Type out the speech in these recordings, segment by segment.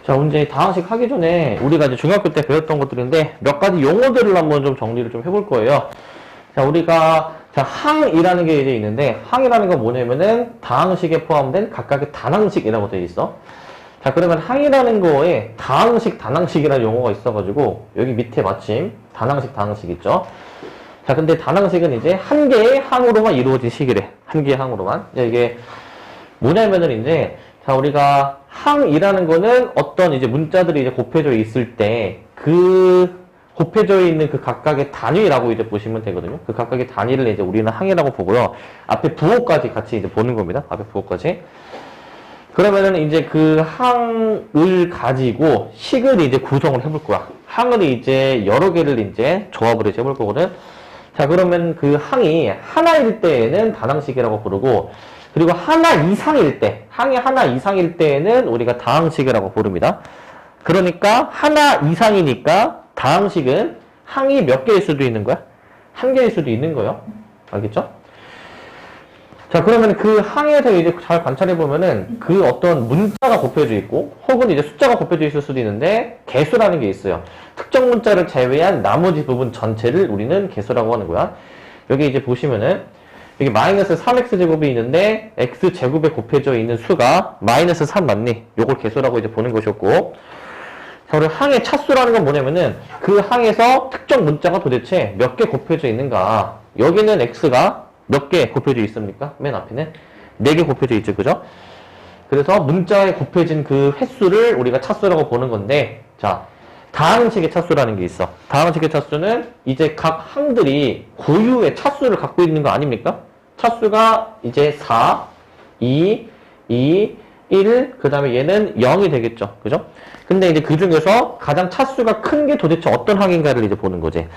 자, 이제 다항식 하기 전에 우리가 이제 중학교 때 배웠던 것들인데 몇 가지 용어들을 한번 좀 정리를 좀 해볼 거예요. 자, 우리가 항이라는 게 이제 있는데 항이라는 건 뭐냐면은 다항식에 포함된 각각의 단항식이라고 되어 있어. 자, 그러면 항이라는 거에 다항식, 단항식이라는 용어가 있어가지고 여기 밑에 마침 단항식, 단항식 있죠. 자, 근데 단항식은 이제 한 개의 항으로만 이루어진 식이래. 한 개의 항으로만. 이게 뭐냐면은 이제 자, 우리가 항이라는 거는 어떤 이제 문자들이 이제 곱해져 있을 때 그 곱해져 있는 그 각각의 단위라고 이제 보시면 되거든요. 그 각각의 단위를 이제 우리는 항이라고 보고요. 앞에 부호까지 같이 이제 보는 겁니다. 앞에 부호까지. 그러면은 이제 그 항을 가지고 식을 이제 구성을 해볼 거야. 항을 이제 여러 개를 이제 조합을 이제 해볼 거거든. 자, 그러면 그 항이 하나일 때에는 단항식이라고 부르고, 그리고 하나 이상일 때, 항이 하나 이상일 때에는 우리가 다항식이라고 부릅니다. 그러니까 하나 이상이니까 다항식은 항이 몇 개일 수도 있는 거야? 한 개일 수도 있는 거예요. 알겠죠? 자, 그러면 그 항에서 이제 잘 관찰해 보면은 그 어떤 문자가 곱해져 있고, 혹은 이제 숫자가 곱해져 있을 수도 있는데, 개수라는 게 있어요. 특정 문자를 제외한 나머지 부분 전체를 우리는 개수라고 하는 거야. 여기 이제 보시면은, 여기 마이너스 3x제곱이 있는데, x제곱에 곱해져 있는 수가 마이너스 3 맞니? 요걸 개수라고 이제 보는 것이었고, 자, 우리 항의 차수라는 건 뭐냐면은, 그 항에서 특정 문자가 도대체 몇 개 곱해져 있는가. 여기는 x가 몇 개 곱해져 있습니까? 맨 앞에는 4개 곱해져 있죠, 그죠? 그래서 문자에 곱해진 그 횟수를 우리가 차수라고 보는 건데, 자, 다항식의 차수라는 게 있어. 다항식의 차수는 이제 각 항들이 고유의 차수를 갖고 있는 거 아닙니까? 차수가 이제 4, 2, 1, 그 다음에 얘는 0이 되겠죠, 그죠? 근데 이제 그 중에서 가장 차수가 큰 게 도대체 어떤 항인가를 이제 보는 거지.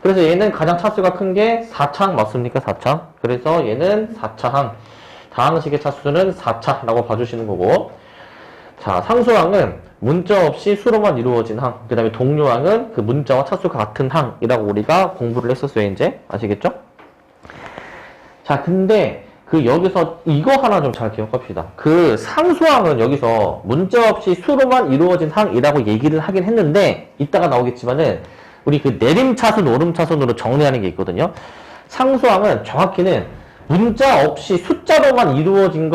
그래서 얘는 가장 차수가 큰 게 4차항 맞습니까? 4차항. 그래서 얘는 4차항. 다항식의 차수는 4차라고 봐주시는 거고. 자, 상수항은 문자 없이 수로만 이루어진 항. 그 다음에 동료항은 그 문자와 차수가 같은 항이라고 우리가 공부를 했었어요, 이제. 아시겠죠? 자, 근데 그 여기서 이거 하나 좀 잘 기억합시다. 그 상수항은 여기서 문자 없이 수로만 이루어진 항이라고 얘기를 하긴 했는데, 이따가 나오겠지만은 우리 그 내림차순, 오름차순으로 정리하는 게 있거든요. 상수항은 정확히는 문자 없이 숫자로만 이루어진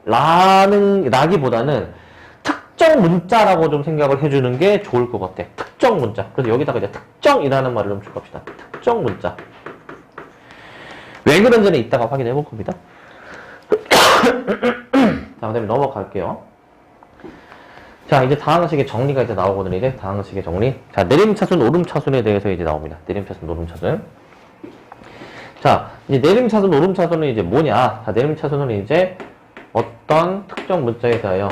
라기보다는 특정 문자라고 좀 생각을 해주는 게 좋을 것 같아. 특정 문자. 그래서 여기다가 이제 특정이라는 말을 좀 추가합시다. 특정 문자. 왜 그런지는 이따가 확인해 볼 겁니다. 자, 그 다음에 넘어갈게요. 자, 이제 다항식의 정리가 이제 나오거든요. 이제 다항식의 정리. 자, 내림차순, 오름차순에 대해서 이제 나옵니다. 내림차순, 오름차순. 자, 이제 내림차순, 오름차순은 이제 뭐냐? 자, 내림차순은 이제 어떤 특정 문자에 대하여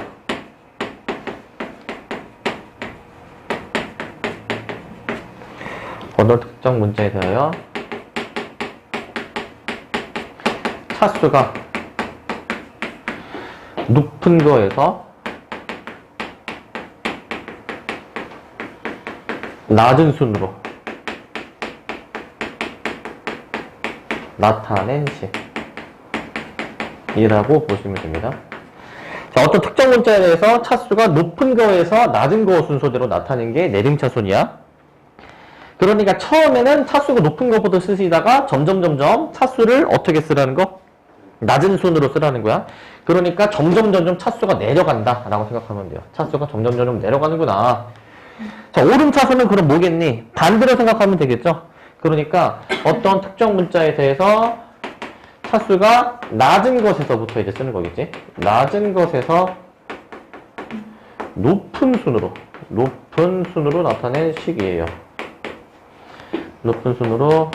어떤 특정 문자에 대하여 차수가 높은 거에서 낮은 순으로 나타낸 식이라고 보시면 됩니다. 자, 어떤 특정 문자에 대해서 차수가 높은 거에서 낮은 거 순서대로 나타낸 게 내림차순이야. 그러니까 처음에는 차수가 높은 것부터 쓰시다가 점점 차수를 어떻게 쓰라는 거? 낮은 순으로 쓰라는 거야. 그러니까 점점 차수가 내려간다 라고 생각하면 돼요. 차수가 점점 내려가는구나. 자, 오름차수는 그럼 뭐겠니? 반대로 생각하면 되겠죠? 그러니까 어떤 특정 문자에 대해서 차수가 낮은 것에서부터 이제 쓰는 거겠지? 낮은 것에서 높은 순으로 나타낸 식이에요. 높은 순으로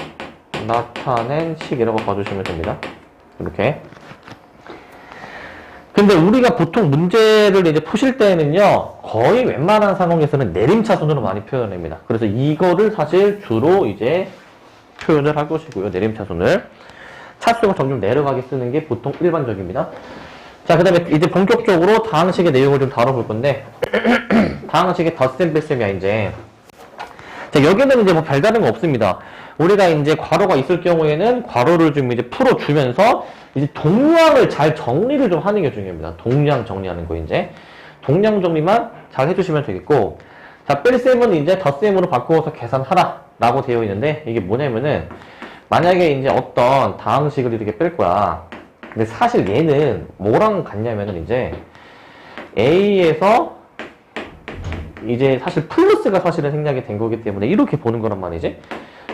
나타낸 식이라고 봐주시면 됩니다. 이렇게. 근데 우리가 보통 문제를 이제 푸실 때는요, 거의 웬만한 상황에서는 내림차순으로 많이 표현합니다. 그래서 이거를 사실 주로 이제 표현을 할 것이고요, 내림차순을. 차수가 점점 내려가게 쓰는 게 보통 일반적입니다. 자, 그 다음에 이제 본격적으로 다항식의 내용을 좀 다뤄볼 건데, 다항식의 덧셈 뺄셈이야, 이제. 자, 여기는 이제 뭐 별다른 거 없습니다. 우리가 이제 괄호가 있을 경우에는 괄호를 좀 이제 풀어주면서 이제 동량을 잘 정리를 좀 하는 게 중요합니다. 동량 정리하는 거 이제. 동량 정리만 잘 해주시면 되겠고, 자, 뺄셈은 이제 덧셈으로 바꾸어서 계산하라 라고 되어 있는데, 이게 뭐냐면은 만약에 이제 어떤 다항식을 이렇게 뺄 거야. 근데 사실 얘는 뭐랑 같냐면은 이제 A에서 이제 사실 플러스가 사실은 생략이 된 거기 때문에 이렇게 보는 거란 말이지.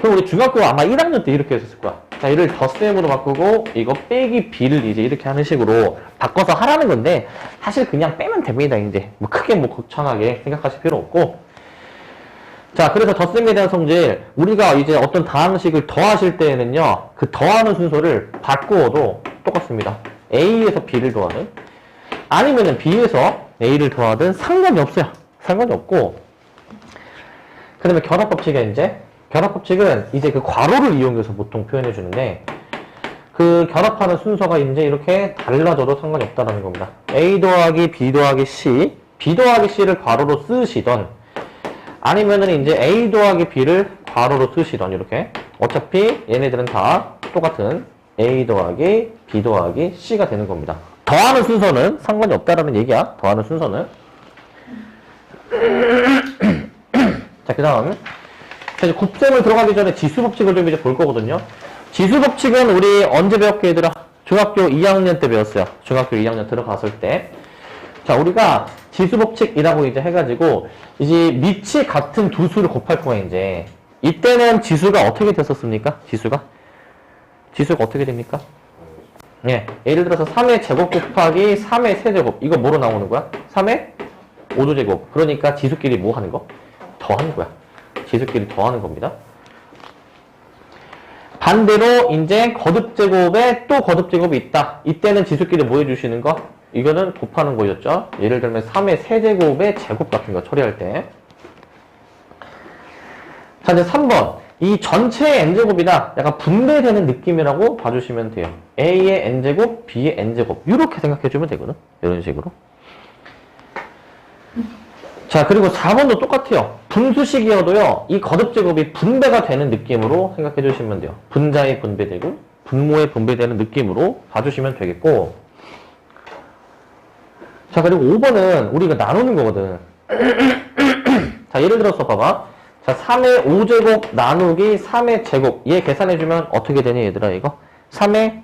그럼 우리 중학교 아마 1학년 때 이렇게 했었을 거야. 자, 얘를 덧셈으로 바꾸고 이거 빼기 B를 이제 이렇게 하는 식으로 바꿔서 하라는 건데, 사실 그냥 빼면 됩니다. 이제 뭐 크게 뭐 걱정하게 생각하실 필요 없고. 자, 그래서 덧셈에 대한 성질, 우리가 이제 어떤 다항식을 더하실 때에는요, 그 더하는 순서를 바꾸어도 똑같습니다. A에서 B를 더하든 아니면은 B에서 A를 더하든 상관이 없어요. 상관이 없고, 그 다음에 결합법칙은 이제 그 괄호를 이용해서 보통 표현해 주는데, 그 결합하는 순서가 이제 이렇게 달라져도 상관이 없다는 겁니다. A 더하기 B 더하기 C, B 더하기 C를 괄호로 쓰시던, 아니면은 이제 A 더하기 B를 괄호로 쓰시던, 이렇게. 어차피 얘네들은 다 똑같은 A 더하기 B 더하기 C가 되는 겁니다. 더하는 순서는 상관이 없다라는 얘기야. 더하는 순서는. 자, 그 다음. 이제 곱셈을 들어가기 전에 지수법칙을 좀 이제 볼 거거든요. 지수법칙은 우리 언제 배웠게 얘들아? 중학교 2학년 때 배웠어요. 중학교 2학년 들어갔을 때. 자, 우리가 지수법칙이라고 이제 해가지고, 이제 밑이 같은 두 수를 곱할 거야, 이제. 이때는 지수가 어떻게 됐었습니까? 지수가 어떻게 됩니까? 예. 예를 들어서 3의 제곱 곱하기 3의 세제곱. 이거 뭐로 나오는 거야? 3의 5조제곱. 그러니까 지수끼리 뭐 하는 거? 더하는 거야. 지수끼리 더하는 겁니다. 반대로 이제 거듭제곱에 또 거듭제곱이 있다. 이때는 지수끼리 뭐 해주시는 거? 이거는 곱하는 거였죠. 예를 들면 3의 세제곱의 제곱 같은 거 처리할 때. 자, 이제 3번. 이 전체의 n제곱이다. 약간 분배되는 느낌이라고 봐주시면 돼요. A의 n제곱, B의 n제곱. 이렇게 생각해주면 되거든. 이런 식으로. 자, 그리고 4번도 똑같아요. 분수식이어도요, 이 거듭제곱이 분배가 되는 느낌으로 생각해 주시면 돼요. 분자에 분배되고, 분모에 분배되는 느낌으로 봐주시면 되겠고. 자, 그리고 5번은 우리가 나누는 거거든. 자, 예를 들어서 봐봐. 자, 3의 5제곱 나누기 3의 제곱. 얘 계산해주면 어떻게 되니, 얘들아, 이거? 3의,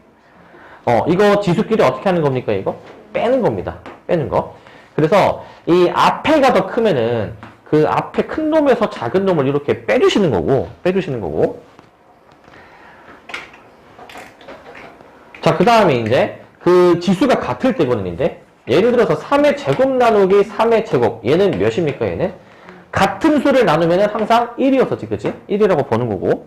이거 지수끼리 어떻게 하는 겁니까, 이거? 빼는 겁니다. 빼는 거. 그래서 이 앞에가 더 크면은 그 앞에 큰 놈에서 작은 놈을 이렇게 빼주시는 거고. 자, 그 다음에 이제 그 지수가 같을 때거든, 이제. 예를 들어서 3의 제곱 나누기 3의 제곱. 얘는 몇입니까, 얘는? 같은 수를 나누면은 항상 1이었었지, 그치? 1이라고 보는 거고.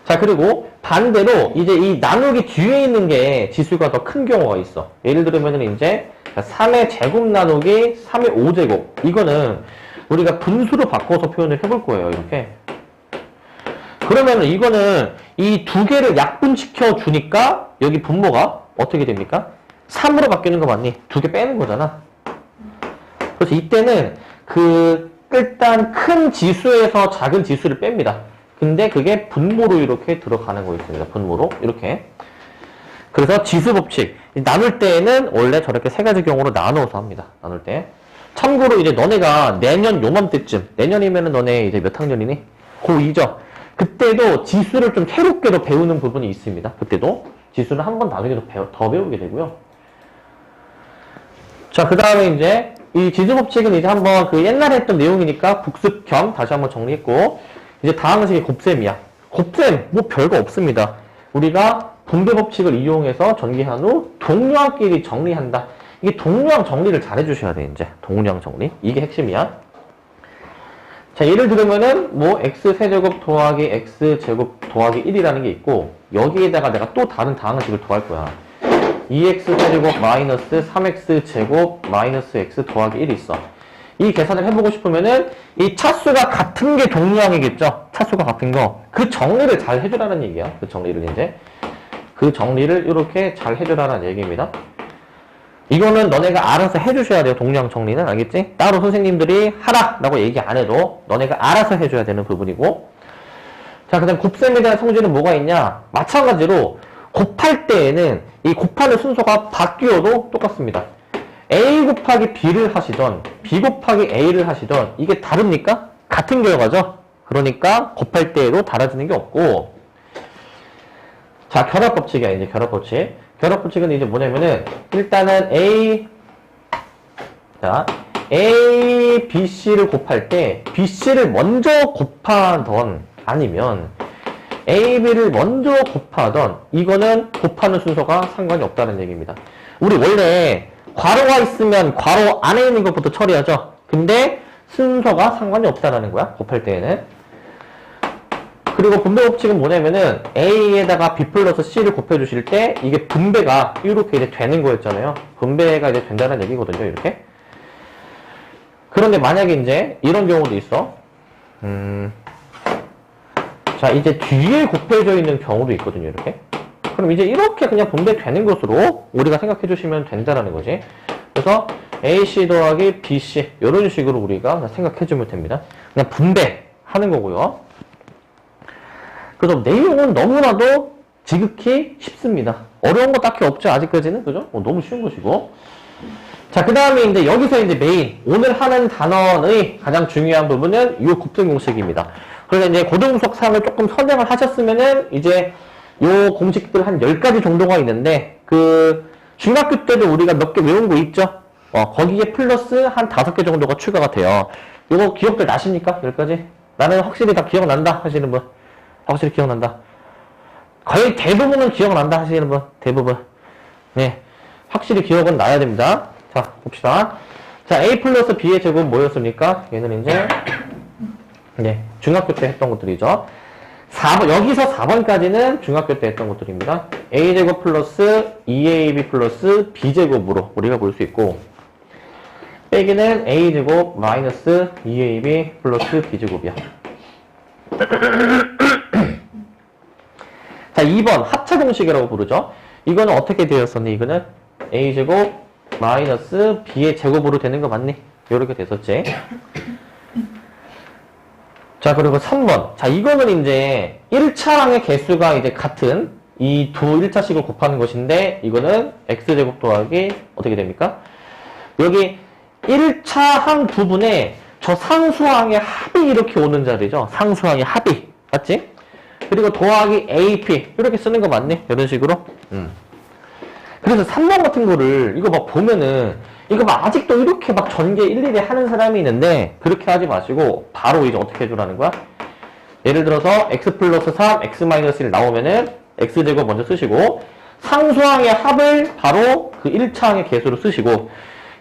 자, 그리고 반대로 이제 이 나누기 뒤에 있는 게 지수가 더 큰 경우가 있어. 예를 들면은 이제 3의 제곱 나누기 3의 5제곱. 이거는 우리가 분수로 바꿔서 표현을 해볼 거예요, 이렇게. 그러면은 이거는 이 두 개를 약분시켜 주니까 여기 분모가 어떻게 됩니까? 3으로 바뀌는 거 맞니? 두 개 빼는 거잖아. 그래서 이때는 그 일단 큰 지수에서 작은 지수를 뺍니다. 근데 그게 분모로 이렇게 들어가는 거였습니다. 분모로 이렇게. 그래서 지수법칙 나눌 때에는 원래 저렇게 세 가지 경우로 나누어서 합니다. 나눌 때. 참고로 이제 너네가 내년 요맘때쯤, 내년이면은 너네 이제 몇 학년이니? 고2죠. 그때도 지수를 좀 새롭게도 배우는 부분이 있습니다. 그때도 지수를 한 번 나중에 더 배우게 되고요. 자, 그 다음에 이제 이 지수법칙은 이제 한번 그 옛날에 했던 내용이니까 복습 겸 다시 한번 정리했고, 이제 다항식이 곱셈이야. 곱셈 뭐 별거 없습니다. 우리가 분배법칙을 이용해서 전개한 후 동류항끼리 정리한다. 이게 동류항 정리를 잘 해주셔야 돼. 이제 동류항 정리 이게 핵심이야. 자, 예를 들면은 뭐 x세제곱 더하기 x제곱 더하기 1이라는 게 있고, 여기에다가 내가 또 다른 다항식을 더할 거야. 2x세제곱 마이너스 3x제곱 마이너스 x 더하기 1이 있어. 이 계산을 해보고 싶으면은 이 차수가 같은 게 동류항이겠죠. 차수가 같은 거. 그 정리를 잘 해주라는 얘기야. 그 정리를 이렇게 잘 해주라는 얘기입니다. 이거는 너네가 알아서 해주셔야 돼요. 동류항 정리는. 알겠지? 따로 선생님들이 하라라고 얘기 안 해도 너네가 알아서 해줘야 되는 부분이고. 자, 그 다음 곱셈에 대한 성질은 뭐가 있냐? 마찬가지로 곱할 때에는 이 곱하는 순서가 바뀌어도 똑같습니다. A 곱하기 B를 하시던 B 곱하기 A를 하시던 이게 다릅니까? 같은 결과죠. 그러니까 곱할 때에도 달라지는 게 없고, 자, 결합법칙이야. 이제 결합법칙. 결합법칙은 이제 뭐냐면은 일단은 A, B, C를 곱할 때 B, C를 먼저 곱하던 아니면 A, B를 먼저 곱하던 이거는 곱하는 순서가 상관이 없다는 얘기입니다. 우리 원래 괄호가 있으면 괄호 안에 있는 것부터 처리하죠. 근데 순서가 상관이 없다라는 거야. 곱할 때에는. 그리고 분배 법칙은 뭐냐면은 A에다가 B 플러스 C를 곱해주실 때 이게 분배가 이렇게 이제 되는 거였잖아요. 분배가 이제 된다는 얘기거든요. 이렇게. 그런데 만약에 이제 이런 경우도 있어. 자, 이제 뒤에 곱해져 있는 경우도 있거든요. 이렇게. 그럼 이제 이렇게 그냥 분배되는 것으로 우리가 생각해 주시면 된다라는 거지. 그래서 AC 더하기 BC 이런 식으로 우리가 생각해 주면 됩니다. 그냥 분배하는 거고요. 그래서 내용은 너무나도 지극히 쉽습니다. 어려운 거 딱히 없죠. 아직까지는. 그죠? 너무 쉬운 것이고. 자, 그 다음에 이제 여기서 이제 메인, 오늘 하는 단원의 가장 중요한 부분은 이 곱셈 공식입니다. 그래서 이제 고등수학상을 조금 선행을 하셨으면은 이제 요 공식들 한 10가지 정도가 있는데, 중학교 때도 우리가 몇 개 외운 거 있죠? 거기에 플러스 한 5개 정도가 추가가 돼요. 요거 기억들 나십니까? 10가지? 나는 확실히 다 기억난다 하시는 분. 확실히 기억난다. 거의 대부분은 기억난다 하시는 분. 대부분. 네. 확실히 기억은 나야 됩니다. 자, 봅시다. 자, A 플러스 B의 제곱은 뭐였습니까? 얘는 이제, 네. 중학교 때 했던 것들이죠. 4번, 여기서 4번까지는 중학교 때 했던 것들입니다. A제곱 플러스 2AB 플러스 B제곱으로 우리가 볼 수 있고, 빼기는 A제곱 마이너스 2AB 플러스 B제곱이야. 자, 2번 합차 공식이라고 부르죠. 이거는 어떻게 되었었니? 이거는 A제곱 마이너스 B의 제곱으로 되는 거 맞니? 이렇게 됐었지. 자, 그리고 3번. 자, 이거는 이제 1차항의 개수가 이제 같은 이 두 1차식을 곱하는 것인데, 이거는 X제곱 더하기 어떻게 됩니까? 여기 1차항 부분에 저 상수항의 합이 이렇게 오는 자리죠. 상수항의 합이. 맞지? 그리고 더하기 AP. 이렇게 쓰는 거 맞니? 이런 식으로. 그래서 3번 같은 거를 이거 막 보면은 이거 막 아직도 이렇게 막 전개 일일이 하는 사람이 있는데 그렇게 하지 마시고 바로 이제 어떻게 해주라는 거야? 예를 들어서 x 플러스 3, x 마이너스 1 나오면은 x제곱 먼저 쓰시고 상수항의 합을 바로 그 1차항의 개수로 쓰시고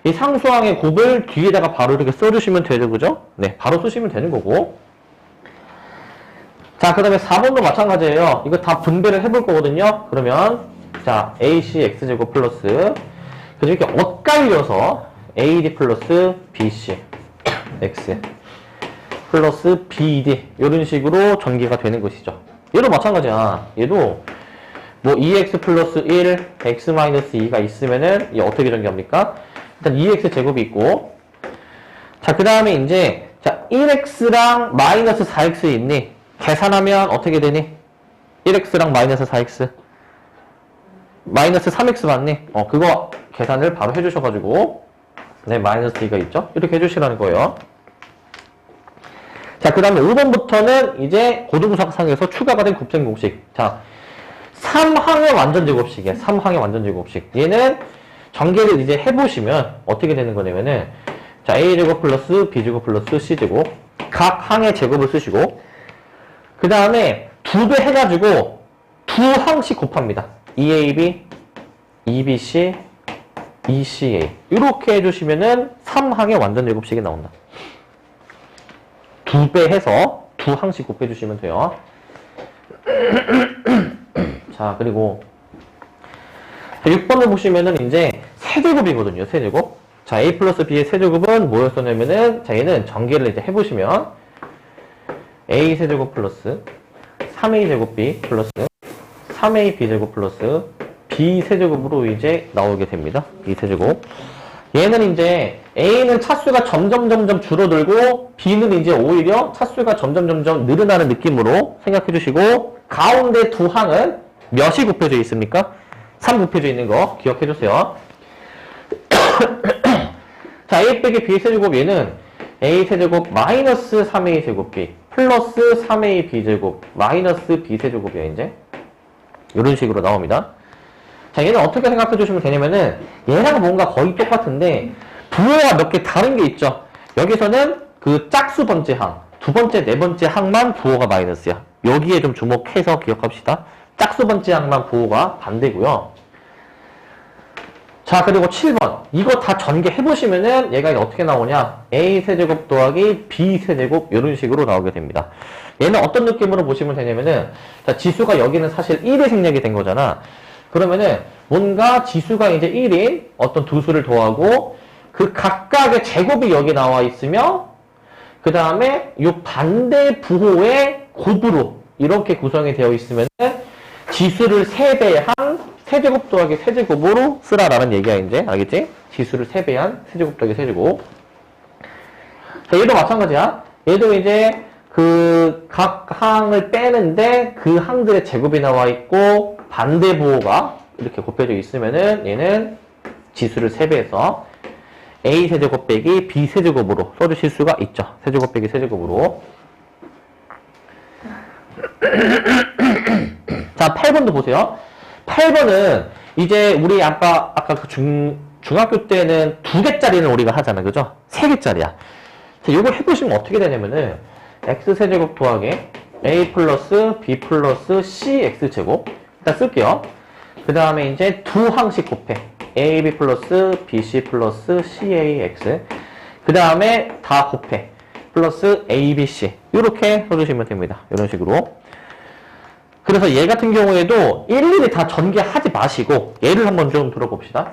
이 상수항의 곱을 뒤에다가 바로 이렇게 써주시면 되죠. 그죠? 네, 바로 쓰시면 되는 거고. 자, 그 다음에 4번도 마찬가지예요. 이거 다 분배를 해볼 거거든요. 그러면 자, AC x제곱 플러스 그래서 이렇게 엇갈려서 AD 플러스 BC X 플러스 BD 이런 식으로 전개가 되는 것이죠. 얘도 마찬가지야. 얘도 뭐 2x 플러스 1, x 마이너스 2가 있으면은 얘 어떻게 전개합니까? 일단 2x 제곱이 있고 자, 그 다음에 이제 자 1x랑 마이너스 4x 있니? 계산하면 어떻게 되니? 1x랑 마이너스 4x 마이너스 3x 맞니? 그거 계산을 바로 해주셔가지고 네, 마이너스 2가 있죠? 이렇게 해주시라는 거예요. 자, 그 다음에 5번부터는 이제 고등수학상에서 추가가 된 곱셈 공식. 자, 3항의 완전제곱식이야. 3항의 완전제곱식. 얘는 전개를 이제 해보시면 어떻게 되는 거냐면은 자, A제곱 플러스 B제곱 플러스 C제곱 각 항의 제곱을 쓰시고 그 다음에 2배 해가지고 두 항씩 곱합니다. 2AB, 2BC, 2CA 이렇게 해주시면은 3항의 완전제곱식이 나온다. 2배 해서 두 항씩 곱해주시면 돼요. 자, 그리고 6번을 보시면은 이제 세제곱이거든요. 세제곱. 자, A 플러스 B의 세제곱은 뭐였었냐면은 자, 얘는 전개를 이제 해보시면 A 세제곱 플러스 3A 제곱 B 플러스 3A B제곱 플러스 B 세제곱으로 이제 나오게 됩니다. B 세제곱. 얘는 이제 A는 차수가 점점 줄어들고 B는 이제 오히려 차수가 점점 늘어나는 느낌으로 생각해 주시고 가운데 두 항은 몇이 곱해져 있습니까? 3 곱해져 있는 거 기억해 주세요. 자, a 빼기 b 세제곱 얘는 a 세제곱 마이너스 3a 제곱 b 플러스 3a b제곱 마이너스 b 세제곱이야 이제. 이런 식으로 나옵니다. 자, 얘는 어떻게 생각해 주시면 되냐면은 얘랑 뭔가 거의 똑같은데 부호가 몇 개 다른 게 있죠. 여기서는 그 짝수 번째 항, 두 번째, 네 번째 항만 부호가 마이너스야. 여기에 좀 주목해서 기억합시다. 짝수 번째 항만 부호가 반대고요. 자, 그리고 7번. 이거 다 전개해보시면은 얘가 어떻게 나오냐. a 세제곱 더하기 b 세제곱 이런 식으로 나오게 됩니다. 얘는 어떤 느낌으로 보시면 되냐면은 자, 지수가 여기는 사실 1이 생략이 된 거잖아. 그러면은 뭔가 지수가 이제 1인 어떤 두 수를 더하고 그 각각의 제곱이 여기 나와 있으며 그 다음에 이 반대 부호의 곱으로 이렇게 구성이 되어 있으면은 지수를 3배한 세제곱 더하기 세제곱으로 쓰라라는 얘기야 이제. 알겠지? 지수를 3배한 세제곱 더하기 세제곱. 자, 얘도 마찬가지야. 얘도 이제 그 각 항을 빼는데 그 항들의 제곱이 나와 있고 반대 부호가 이렇게 곱해져 있으면은 얘는 지수를 3배해서 a 세제곱 빼기 b 세제곱으로 써주실 수가 있죠. 세제곱 빼기 세제곱으로. 자, 8번도 보세요. 8번은 이제 우리 아까 그 중학교 때는 2개짜리는 우리가 하잖아. 그죠? 3개짜리야. 자, 이걸 해보시면 어떻게 되냐면은 x세제곱 더하기 a 플러스 b 플러스 cx제곱 일단 쓸게요. 그 다음에 이제 두 항씩 곱해. ab 플러스 bc 플러스 cax 그 다음에 다 곱해. 플러스 abc 이렇게 써주시면 됩니다. 이런 식으로. 그래서 얘 같은 경우에도 일일이 다 전개하지 마시고 얘를 한번 좀 들어봅시다.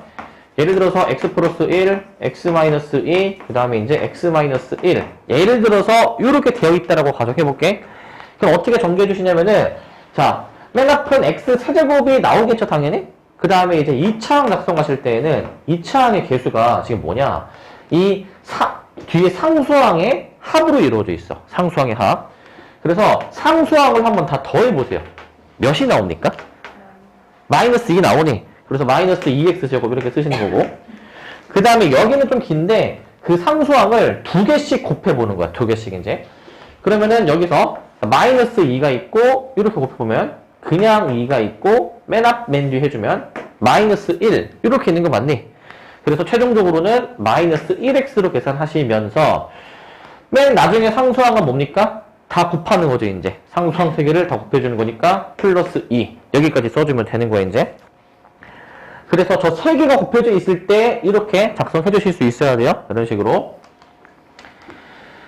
예를 들어서 x 플러스 1, x 마이너스 2, 그 다음에 이제 x 마이너스 1 예를 들어서 이렇게 되어 있다라고 가정해볼게. 그럼 어떻게 전개해 주시냐면은 자, 맨 앞은 x 세제곱이 나오겠죠 당연히? 그 다음에 이제 2차항 작성하실 때에는 2차항의 개수가 지금 뭐냐 이 뒤에 상수항의 합으로 이루어져 있어. 상수항의 합. 그래서 상수항을 한번 다 더해보세요. 몇이 나옵니까? 마이너스 2 나오니 그래서 마이너스 2x제곱 이렇게 쓰시는 거고 그 다음에 여기는 좀 긴데 그 상수항을 2개씩 곱해보는 거야. 2개씩 이제 그러면은 여기서 마이너스 2가 있고 이렇게 곱해보면 그냥 2가 있고 맨 앞 맨 뒤 해주면 마이너스 1 이렇게 있는 거 맞니? 그래서 최종적으로는 마이너스 1x로 계산하시면서 맨 나중에 상수항은 뭡니까? 다 곱하는 거죠 이제. 상수항 3개를 다 곱해주는 거니까 플러스 2 여기까지 써주면 되는 거야 이제. 그래서 저 3개가 곱해져 있을 때 이렇게 작성해 주실 수 있어야 돼요. 이런 식으로.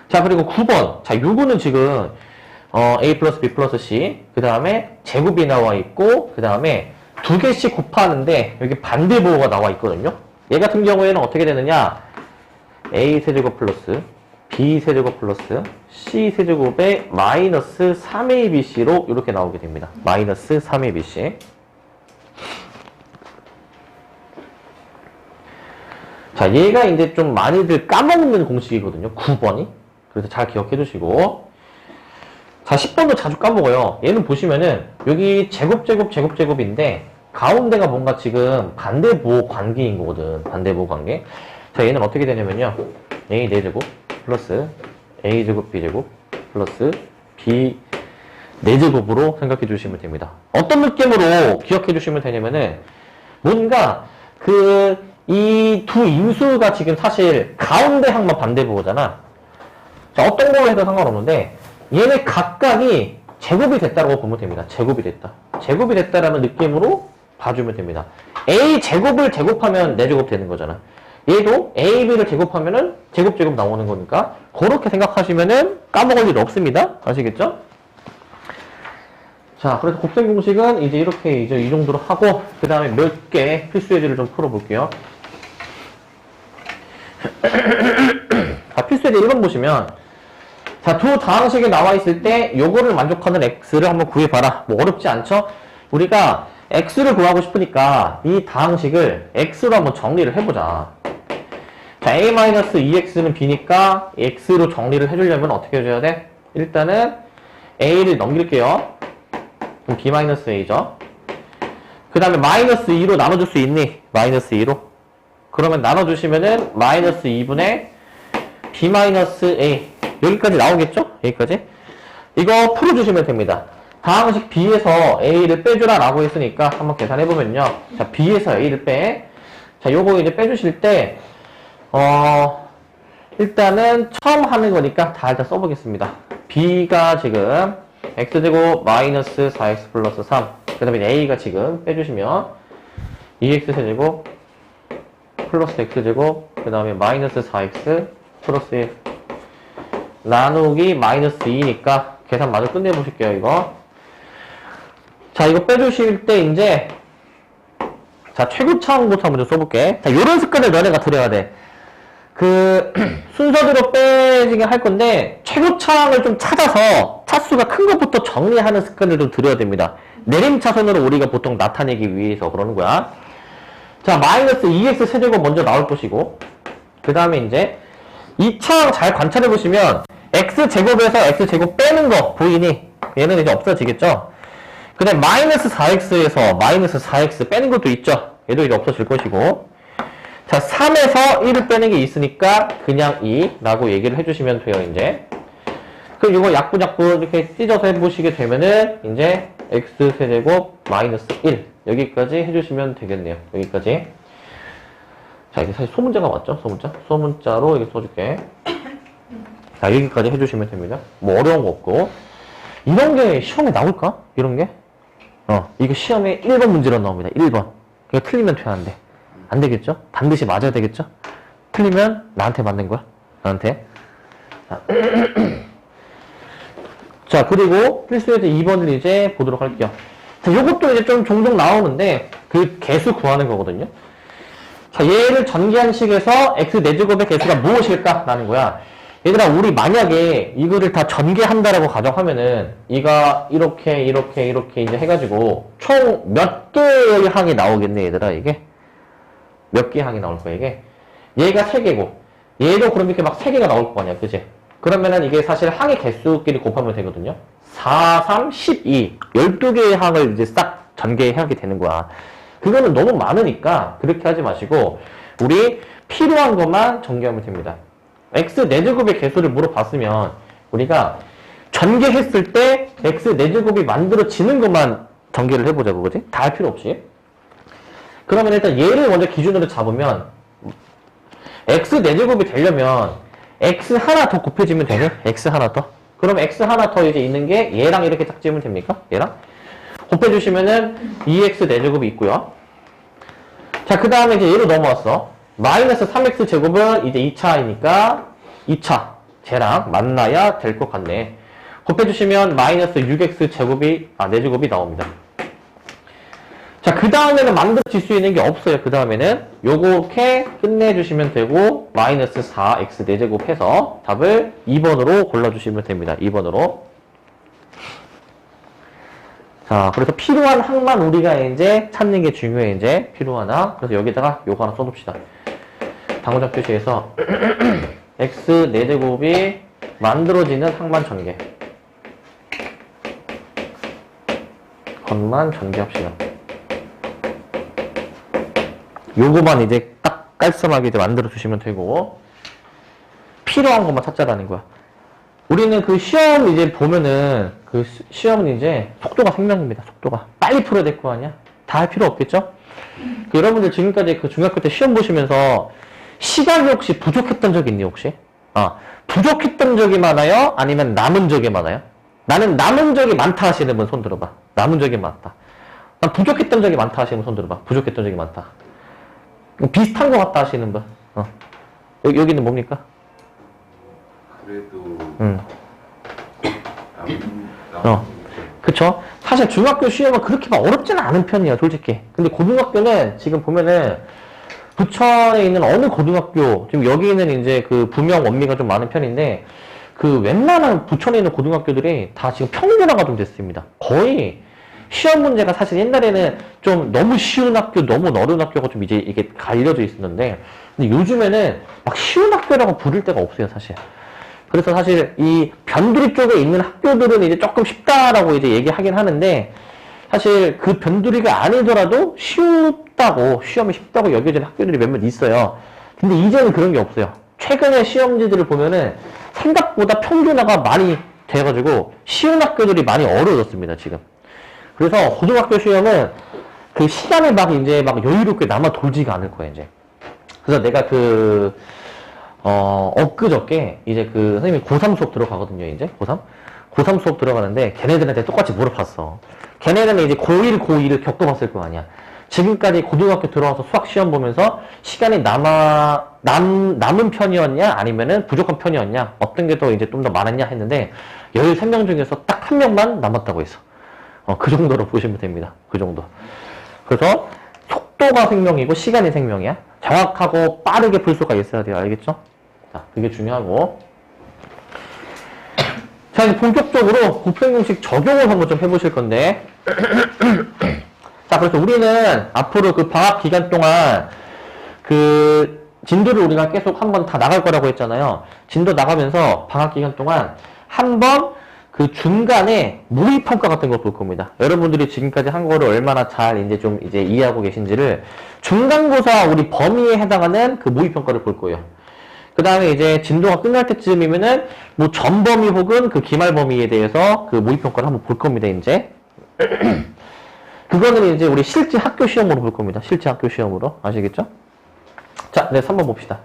자, 그리고 9번. 자, 요거는 지금 a 플러스 b 플러스 c 그 다음에 제곱이 나와 있고 그 다음에 2개씩 곱하는데 여기 반대 부호가 나와 있거든요. 얘 같은 경우에는 어떻게 되느냐 a 세제곱 플러스 b 세제곱 플러스 c 세제곱에 마이너스 3abc로 이렇게 나오게 됩니다. 마이너스 3abc. 자, 얘가 이제 좀 많이들 까먹는 공식이거든요. 9번이. 그래서 잘 기억해 두시고. 자, 10번도 자주 까먹어요. 얘는 보시면은 여기 제곱인데 가운데가 뭔가 지금 반대부호 관계인 거거든. 반대부호 관계. 자, 얘는 어떻게 되냐면요. a 4제곱 플러스 a제곱 b제곱 플러스 b 4제곱으로 생각해 주시면 됩니다. 어떤 느낌으로 기억해 주시면 되냐면은 뭔가 이 두 인수가 지금 사실 가운데 항만 반대부호잖아. 자, 어떤 걸로 해도 상관없는데 얘네 각각이 제곱이 됐다고 보면 됩니다. 제곱이 됐다. 제곱이 됐다라는 느낌으로 봐주면 됩니다. a 제곱을 제곱하면 4제곱 되는 거잖아. 얘도 a, b를 제곱하면은 제곱 나오는 거니까 그렇게 생각하시면은 까먹을 일 없습니다. 아시겠죠? 자, 그래서 곱셈 공식은 이제 이렇게 이제 이 정도로 하고 그 다음에 몇 개 필수 예제를 좀 풀어볼게요. 자, 필수 예제 1번 보시면 자, 두 다항식이 나와 있을 때 요거를 만족하는 x를 한번 구해봐라. 뭐 어렵지 않죠? 우리가 x를 구하고 싶으니까 이 다항식을 x로 한번 정리를 해보자. 자, a-2x는 b니까 x로 정리를 해주려면 어떻게 해줘야 돼? 일단은 a를 넘길게요. 그럼 b-a죠. 그 다음에 마이너스 2로 나눠줄 수 있니? 마이너스 2로. 그러면 나눠주시면은 마이너스 2분의 b 마이너스 a. 여기까지 나오겠죠? 여기까지. 이거 풀어주시면 됩니다. 다항식 b에서 a를 빼주라 라고 했으니까 한번 계산해보면요. 자, b에서 a를 빼. 자, 요거 이제 빼주실 때, 일단은 처음 하는 거니까 다 일단 써보겠습니다. b가 지금 x제곱 마이너스 4x 플러스 3. 그 다음에 a가 지금 빼주시면 2x 세제곱 플러스 x제곱 그 다음에 마이너스 4x 플러스 1 나누기 마이너스 2니까 계산 마저 끝내보실게요, 이거. 자, 이거 빼주실 때 이제 자, 최고차항부터 먼저 써볼게. 자, 요런 습관을 너네가 들여야 돼. 순서대로 빼지게 할 건데, 최고차항을 좀 찾아서 차수가 큰 것부터 정리하는 습관을 좀 들여야 됩니다. 내림차선으로 우리가 보통 나타내기 위해서 그러는 거야. 자, 마이너스 2x 세제곱 먼저 나올 것이고, 그 다음에 이제, 이 차항 잘 관찰해 보시면, x제곱에서 x제곱 빼는 거 보이니? 얘는 이제 없어지겠죠? 그 다음에 마이너스 4x에서 마이너스 4x 빼는 것도 있죠? 얘도 이제 없어질 것이고, 자, 3에서 1을 빼는 게 있으니까 그냥 2라고 얘기를 해주시면 돼요, 이제. 그럼 이거 약분약분 이렇게 찢어서 해보시게 되면은 이제 x세제곱 마이너스 1 여기까지 해주시면 되겠네요. 여기까지. 자, 이게 사실 소문자가 맞죠? 소문자? 소문자로 이렇게 써줄게. 자, 여기까지 해주시면 됩니다. 뭐 어려운 거 없고. 이런 게 시험에 나올까? 이런 게? 이거 시험에 1번 문제로 나옵니다. 1번. 이거 틀리면 돼야 안 돼. 안 되겠죠? 반드시 맞아야 되겠죠? 틀리면 나한테 맞는 거야. 나한테. 자, 그리고 필수에서 2번을 이제 보도록 할게요. 자, 요것도 이제 좀 종종 나오는데 그 개수 구하는 거거든요. 자, 얘를 전개한 식에서 x 4제곱의 개수가 무엇일까? 라는 거야. 얘들아, 우리 만약에 이거를 다 전개한다라고 가정하면은 이가 이렇게 이제 해가지고 총 몇 개의 항이 나오겠네, 얘들아, 이게? 몇 개의 항이 나올 거야, 이게? 얘가 3개고 얘도 그럼 이렇게 막 3개가 나올 거 아니야, 그치? 그러면은 이게 사실 항의 개수끼리 곱하면 되거든요. 4, 3, 12 12개의 항을 이제 싹 전개하게 되는 거야. 그거는 너무 많으니까 그렇게 하지 마시고 우리 필요한 것만 전개하면 됩니다. x 4제곱의 개수를 물어봤으면 우리가 전개했을 때 x 4제곱이 만들어지는 것만 전개를 해보자고, 그지? 다 할 필요 없이. 그러면 일단 얘를 먼저 기준으로 잡으면 x 4제곱이 되려면 x 하나 더 곱해지면 되네? x 하나 더. 그럼 x 하나 더 이제 있는 게 얘랑 이렇게 딱 지으면 됩니까? 얘랑? 곱해주시면은 2x 4제곱이 있고요. 자, 그 다음에 이제 얘로 넘어왔어. 마이너스 3x 제곱은 이제 2차이니까 2차 쟤랑 만나야 될 것 같네. 곱해주시면 마이너스 6x 제곱이 4제곱이 나옵니다. 자, 그 다음에는 만들어질 수 있는 게 없어요. 그 다음에는 요렇게 끝내주시면 되고 마이너스 4x 4제곱 해서 답을 2번으로 골라주시면 됩니다. 2번으로. 자, 그래서 필요한 항만 우리가 이제 찾는 게 중요해, 이제. 필요한 항. 그래서 여기다가 요거 하나 써놓읍시다. 당구장 표시에서 x 4제곱이 만들어지는 항만 전개. 것만 전개합시다. 요거만 이제 딱 깔끔하게 이제 만들어 주시면 되고, 필요한 것만 찾자라는 거야. 우리는 그 시험 이제 보면은, 그 시험은 이제 속도가 생명입니다. 속도가. 빨리 풀어야 될 거 아니야? 다 할 필요 없겠죠? 여러분들 지금까지 그 중학교 때 시험 보시면서 시간이 혹시 부족했던 적 있니, 혹시? 부족했던 적이 많아요? 아니면 남은 적이 많아요? 나는 남은 적이 많다 하시는 분 손 들어봐. 남은 적이 많다. 난 부족했던 적이 많다 하시는 분 손 들어봐. 부족했던 적이 많다. 비슷한 것 같다 하시는 분. 여기는 뭡니까? 그래도 그쵸? 사실 중학교 시험은 그렇게 막 어렵지는 않은 편이에요, 솔직히. 근데 고등학교는 지금 보면은 부천에 있는 어느 고등학교, 지금 여기는 이제 그 부명 원미가 좀 많은 편인데 그 웬만한 부천에 있는 고등학교들이 다 지금 평준화가 좀 됐습니다. 거의 시험 문제가 사실 옛날에는 좀 너무 쉬운 학교, 너무 어려운 학교가 좀 이제 이게 갈려져 있었는데, 근데 요즘에는 막 쉬운 학교라고 부를 데가 없어요, 사실. 그래서 사실 이 변두리 쪽에 있는 학교들은 이제 조금 쉽다라고 이제 얘기하긴 하는데, 사실 그 변두리가 아니더라도 쉽다고, 시험이 쉽다고 여겨지는 학교들이 몇몇 있어요. 근데 이제는 그런 게 없어요. 최근에 시험지들을 보면은 생각보다 평균화가 많이 돼가지고 쉬운 학교들이 많이 어려워졌습니다, 지금. 그래서 고등학교 시험은 그 시간에 막 이제 막 여유롭게 남아 돌지가 않을 거예요, 이제. 그래서 내가 엊그저께 이제 그 선생님이 고3 수업 들어가거든요, 이제. 고3? 고3 수업 들어가는데 걔네들한테 똑같이 물어봤어. 걔네들은 이제 고1, 고2를 겪어봤을 거 아니야. 지금까지 고등학교 들어와서 수학 시험 보면서 시간이 남은 편이었냐? 아니면은 부족한 편이었냐? 어떤 게 더 이제 좀 더 많았냐? 했는데 13명 중에서 딱 한 명만 남았다고 했어. 그 정도로 보시면 됩니다. 그 정도. 그래서 속도가 생명이고 시간이 생명이야. 정확하고 빠르게 풀 수가 있어야 돼요. 알겠죠? 자, 그게 중요하고. 자, 이제 본격적으로 부평공식 적용을 한번 좀 해보실 건데. 자, 그래서 우리는 앞으로 그 방학 기간 동안 그 진도를 우리가 계속 한번 다 나갈 거라고 했잖아요. 진도 나가면서 방학 기간 동안 한번 그 중간에 모의평가 같은 걸 볼 겁니다. 여러분들이 지금까지 한 거를 얼마나 잘 이제 좀 이제 이해하고 계신지를 중간고사 우리 범위에 해당하는 그 모의평가를 볼 거예요. 그 다음에 이제 진도가 끝날 때쯤이면은 뭐 전범위 혹은 그 기말 범위에 대해서 그 모의평가를 한번 볼 겁니다, 이제. 그거는 이제 우리 실제 학교 시험으로 볼 겁니다. 실제 학교 시험으로. 아시겠죠? 자, 네, 3번 봅시다.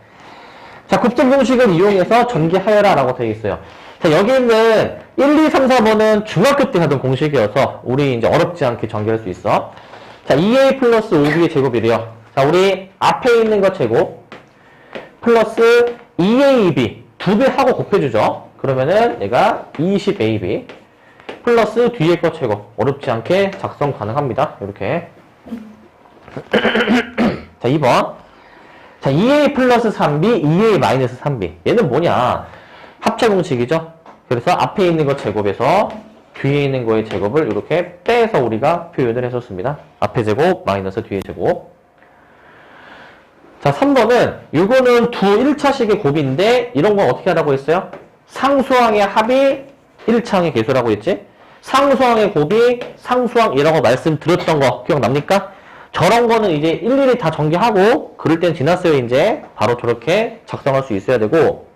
자, 곱셈 공식을 이용해서 전개하여라 라고 되어 있어요. 자, 여기 있는 1, 2, 3, 4번은 중학교 때 하던 공식이어서 우리 이제 어렵지 않게 전개할 수 있어. 자, 2a 플러스 5b의 제곱이래요. 자, 우리 앞에 있는 거 제곱 플러스 2ab 두 배 하고 곱해주죠. 그러면은 얘가 20ab 플러스 뒤에 거 제곱. 어렵지 않게 작성 가능합니다. 이렇게. 자, 2번. 자, 2a 플러스 3b, 2a 마이너스 3b. 얘는 뭐냐? 합체 공식이죠. 그래서 앞에 있는 거 제곱에서 뒤에 있는 거의 제곱을 이렇게 빼서 우리가 표현을 했었습니다. 앞에 제곱, 마이너스 뒤에 제곱. 자, 3번은 이거는 두 1차식의 곱인데 이런 건 어떻게 하라고 했어요? 상수항의 합이 1차항의 개수라고 했지? 상수항의 곱이 상수항이라고 말씀드렸던 거 기억납니까? 저런 거는 이제 일일이 다 전개하고 그럴 땐 지났어요. 이제 바로 저렇게 작성할 수 있어야 되고.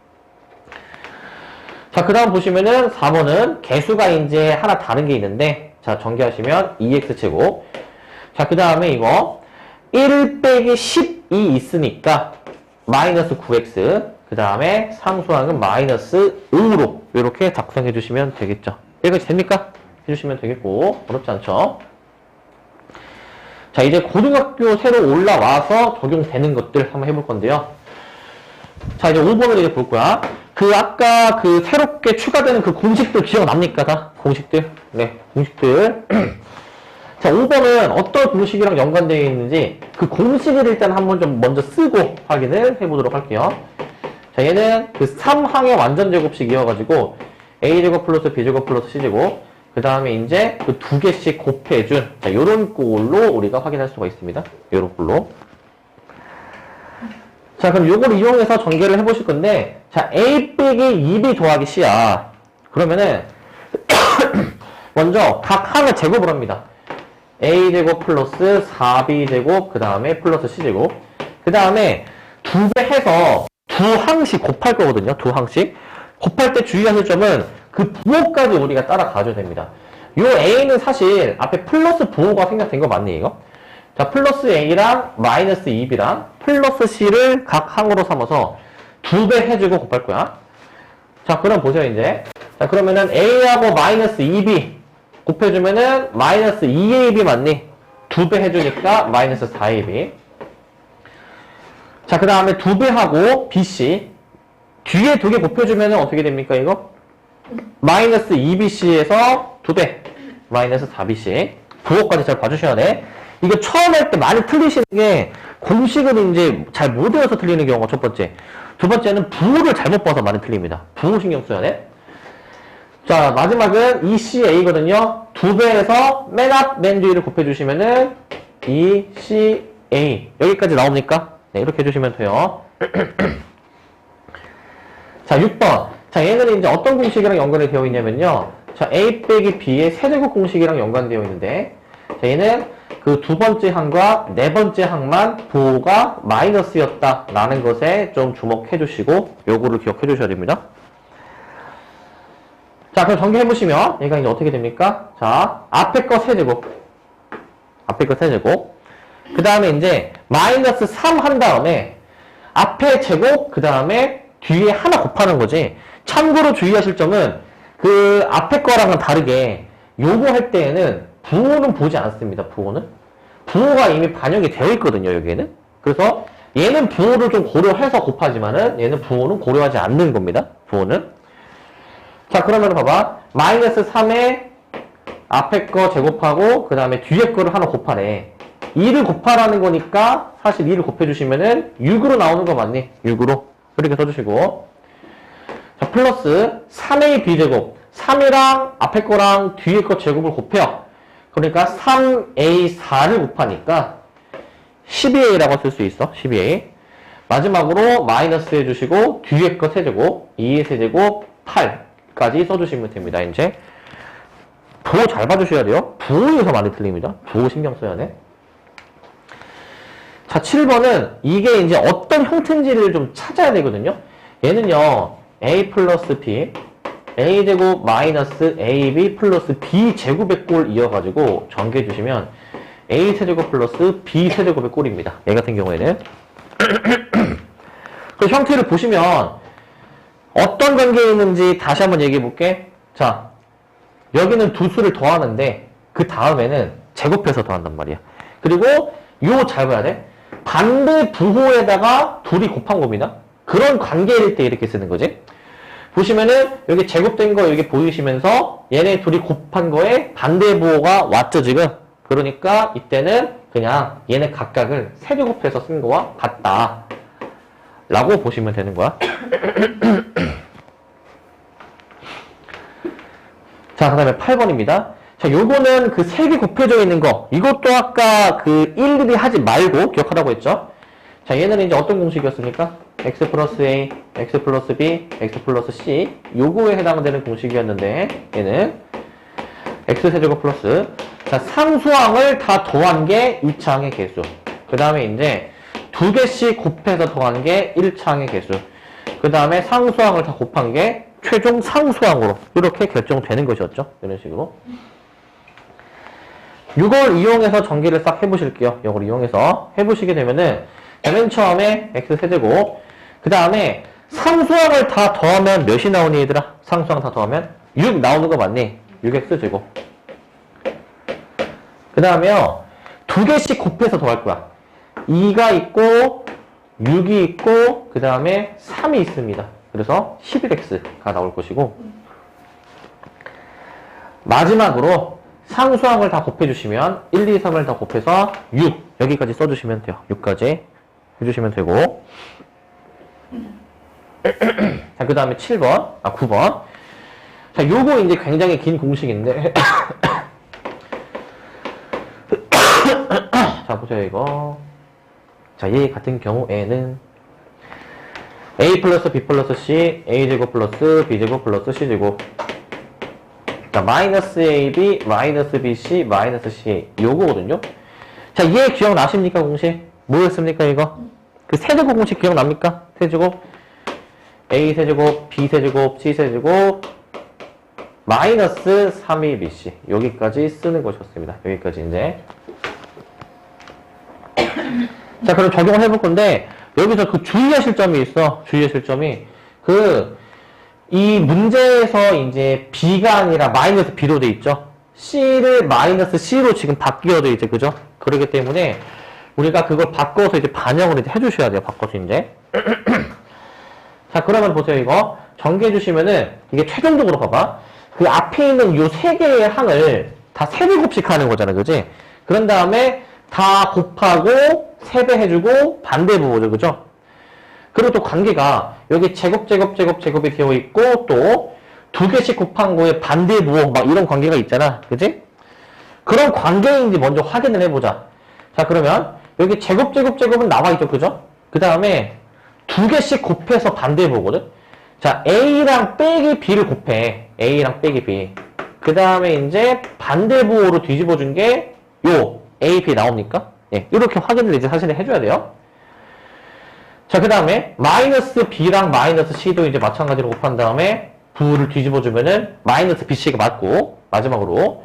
자, 그 다음 보시면은 4번은 개수가 이제 하나 다른 게 있는데, 자, 전개하시면 2x제곱. 자, 그 다음에 이거 1 빼기 10이 있으니까 마이너스 9x. 그 다음에 상수항은 마이너스 5로 이렇게 작성해 주시면 되겠죠. 여기까지 됩니까? 해주시면 되겠고, 어렵지 않죠? 자, 이제 고등학교 새로 올라와서 적용되는 것들 한번 해볼 건데요. 자, 이제 5번을 이제 볼 거야. 그 아까 그 새롭게 추가되는 그 공식들 기억납니까? 다? 공식들. 네, 공식들. 자, 5번은 어떤 공식이랑 연관되어 있는지 그 공식을 일단 한번 좀 먼저 쓰고 확인을 해보도록 할게요. 자, 얘는 그 3항의 완전제곱식이어가지고 a제곱 플러스 b제곱 플러스 c제곱 그 다음에 이제 그 두 개씩 곱해준 자, 요런 꼴로 우리가 확인할 수가 있습니다. 요런 꼴로. 자, 그럼 요걸 이용해서 전개를 해보실 건데, 자, a 빼기 2b 더하기 c야. 그러면은, 먼저 각 항을 제곱을 합니다. a제곱 플러스 4b제곱, 그 다음에 플러스 c제곱. 그 다음에 두 배 해서 두 항씩 곱할 거거든요. 두 항씩. 곱할 때 주의하실 점은 그 부호까지 우리가 따라가줘야 됩니다. 요 a는 사실 앞에 플러스 부호가 생략된 거 맞니, 이거? 자, 플러스 a랑 마이너스 2b랑 플러스 c를 각 항으로 삼아서 두 배 해주고 곱할 거야. 자, 그럼 보세요, 이제. 자, 그러면은 a하고 마이너스 2b 곱해주면은 마이너스 2ab 맞니? 두 배 해주니까 마이너스 4ab. 자, 그 다음에 두 배 하고 bc. 뒤에 두 개 곱해주면은 어떻게 됩니까, 이거? 마이너스 2bc에서 두 배. 마이너스 4bc. 부호까지 잘 봐주셔야 돼. 이거 처음 할 때 많이 틀리시는 게 공식을 이제 잘 못 외워서 틀리는 경우가 첫 번째. 두 번째는 부호를 잘못 봐서 많이 틀립니다. 부호 신경 써야 돼. 자, 마지막은 ECA거든요. 두 배에서 맨 앞, 맨 뒤를 곱해주시면은 ECA. 여기까지 나옵니까? 네, 이렇게 해주시면 돼요. 자, 6번. 자, 얘는 이제 어떤 공식이랑 연관이 되어 있냐면요. 자, A 빼기 B의 세제곱 공식이랑 연관되어 있는데, 자, 얘는 그 두 번째 항과 네 번째 항만 부호가 마이너스였다라는 것에 좀 주목해 주시고 요거를 기억해 주셔야 됩니다. 자, 그럼 전개해보시면 얘가 이제 어떻게 됩니까? 자, 앞에 거 세제곱. 앞에 거 세제곱. 그 다음에 이제 마이너스 3 한 다음에 앞에 제곱, 그 다음에 뒤에 하나 곱하는 거지. 참고로 주의하실 점은 그 앞에 거랑은 다르게 요거 할 때에는 부호는 보지 않습니다. 부호는. 부호가 이미 반영이 되어 있거든요. 여기에는. 그래서 얘는 부호를 좀 고려해서 곱하지만은 얘는 부호는 고려하지 않는 겁니다. 부호는. 자, 그러면 봐봐. 마이너스 3에 앞에 거 제곱하고 그 다음에 뒤에 거를 하나 곱하래. 2를 곱하라는 거니까 사실 2를 곱해주시면은 6으로 나오는 거 맞니? 6으로. 그렇게 써주시고. 자, 플러스 3a b제곱. 3이랑 앞에 거랑 뒤에 거 제곱을 곱해요. 그러니까 3a4를 곱하니까 12a라고 쓸 수 있어. 12a. 마지막으로 마이너스 해주시고 뒤에 거 세제곱. 2의 세제곱 8까지 써주시면 됩니다. 이제 부호 잘 봐주셔야 돼요. 부호에서 많이 틀립니다. 부호 신경 써야 돼. 자, 7번은 이게 이제 어떤 형태인지를 좀 찾아야 되거든요. 얘는요, a 플러스 b, a제곱 마이너스 ab 플러스 b제곱의 꼴 이어가지고 전개해주시면 a세제곱 플러스 b세제곱의 꼴입니다. 얘 같은 경우에는. 그 형태를 보시면 어떤 관계에 있는지 다시 한번 얘기해볼게. 자, 여기는 두 수를 더하는데 그 다음에는 제곱해서 더한단 말이야. 그리고 요 잘 봐야 돼. 반대 부호에다가 둘이 곱한 겁니다. 그런 관계일 때 이렇게 쓰는 거지. 보시면은 여기 제곱된 거 여기 보이시면서 얘네 둘이 곱한 거에 반대 부호가 왔죠 지금. 그러니까 이때는 그냥 얘네 각각을 세제곱해서 쓴 거와 같다 라고 보시면 되는 거야. 자, 그 다음에 8번입니다. 자, 요거는 그 세 개 곱해져 있는 거. 이것도 아까 그 일일이 하지 말고 기억하라고 했죠. 자, 얘는 이제 어떤 공식이었습니까? x 플러스 a, x 플러스 b, x 플러스 c. 요거에 해당되는 공식이었는데, 얘는 x 세제곱 플러스. 자, 상수항을 다 더한 게 2차항의 개수. 그 다음에 이제 두 개씩 곱해서 더한 게 1차항의 개수. 그 다음에 상수항을 다 곱한 게 최종 상수항으로 이렇게 결정되는 것이었죠. 이런 식으로. 이걸 이용해서 전개를 싹 해보실게요. 이걸 이용해서 해보시게 되면은 맨 처음에 x세제곱 그 다음에 상수항을 다 더하면 몇이 나오니 얘들아? 상수항 다 더하면 6 나오는 거 맞니? 6x제곱 그 다음에요 두 개씩 곱해서 더할 거야. 2가 있고 6이 있고 그 다음에 3이 있습니다. 그래서 11x가 나올 것이고 마지막으로 상수항을 다 곱해주시면 1, 2, 3을 다 곱해서 6 여기까지 써주시면 돼요. 6까지 해주시면 되고 자, 그 다음에 7번 9번 자, 요거 이제 굉장히 긴 공식인데 자, 보세요 이거. 자, 얘 같은 경우에는 a 플러스 b 플러스 c a제곱 플러스 b제곱 플러스 c제곱 자, 마이너스 ab 마이너스 bc 마이너스 ca 요거거든요. 자, 얘 기억나십니까 공식? 뭐였습니까 이거? 그 세제곱 공식 기억납니까? 세제곱 a 세제곱 b 세제곱 c 세제곱 마이너스 3abc 여기까지 쓰는 것이었습니다. 여기까지 이제 자, 그럼 적용을 해볼 건데 여기서 그 주의하실 점이 있어. 주의하실 점이 이 문제에서 이제 b가 아니라 마이너스 b로 돼 있죠. c를 마이너스 c로 지금 바뀌어 돼 있죠. 그죠? 그렇기 때문에 우리가 그걸 바꿔서 이제 반영을 이제 해주셔야 돼요. 바꿔서 이제. 자, 그러면 보세요. 이거 전개해 주시면은 이게 최종적으로 봐봐. 그 앞에 있는 요 세 개의 항을 다 세제곱씩 하는 거잖아. 그지? 그런 다음에 다 곱하고 세배해주고 반대 부호죠. 그죠? 그리고 또 관계가 여기 제곱이 되어 있고 또 두 개씩 곱한 거에 반대 부호 막 이런 관계가 있잖아. 그지? 그런 관계인지 먼저 확인을 해보자. 자, 그러면 여기 제곱은 나와 있죠. 그죠? 그 다음에 두 개씩 곱해서 반대 부호거든? 자, A랑 빼기 B를 곱해. A랑 빼기 B. 그 다음에 이제 반대 부호로 뒤집어 준 게 요 A, B 나옵니까? 예, 이렇게 확인을 이제 사실 해줘야 돼요. 자, 그 다음에 마이너스 B랑 마이너스 C도 이제 마찬가지로 곱한 다음에 부를 뒤집어주면은 마이너스 BC가 맞고, 마지막으로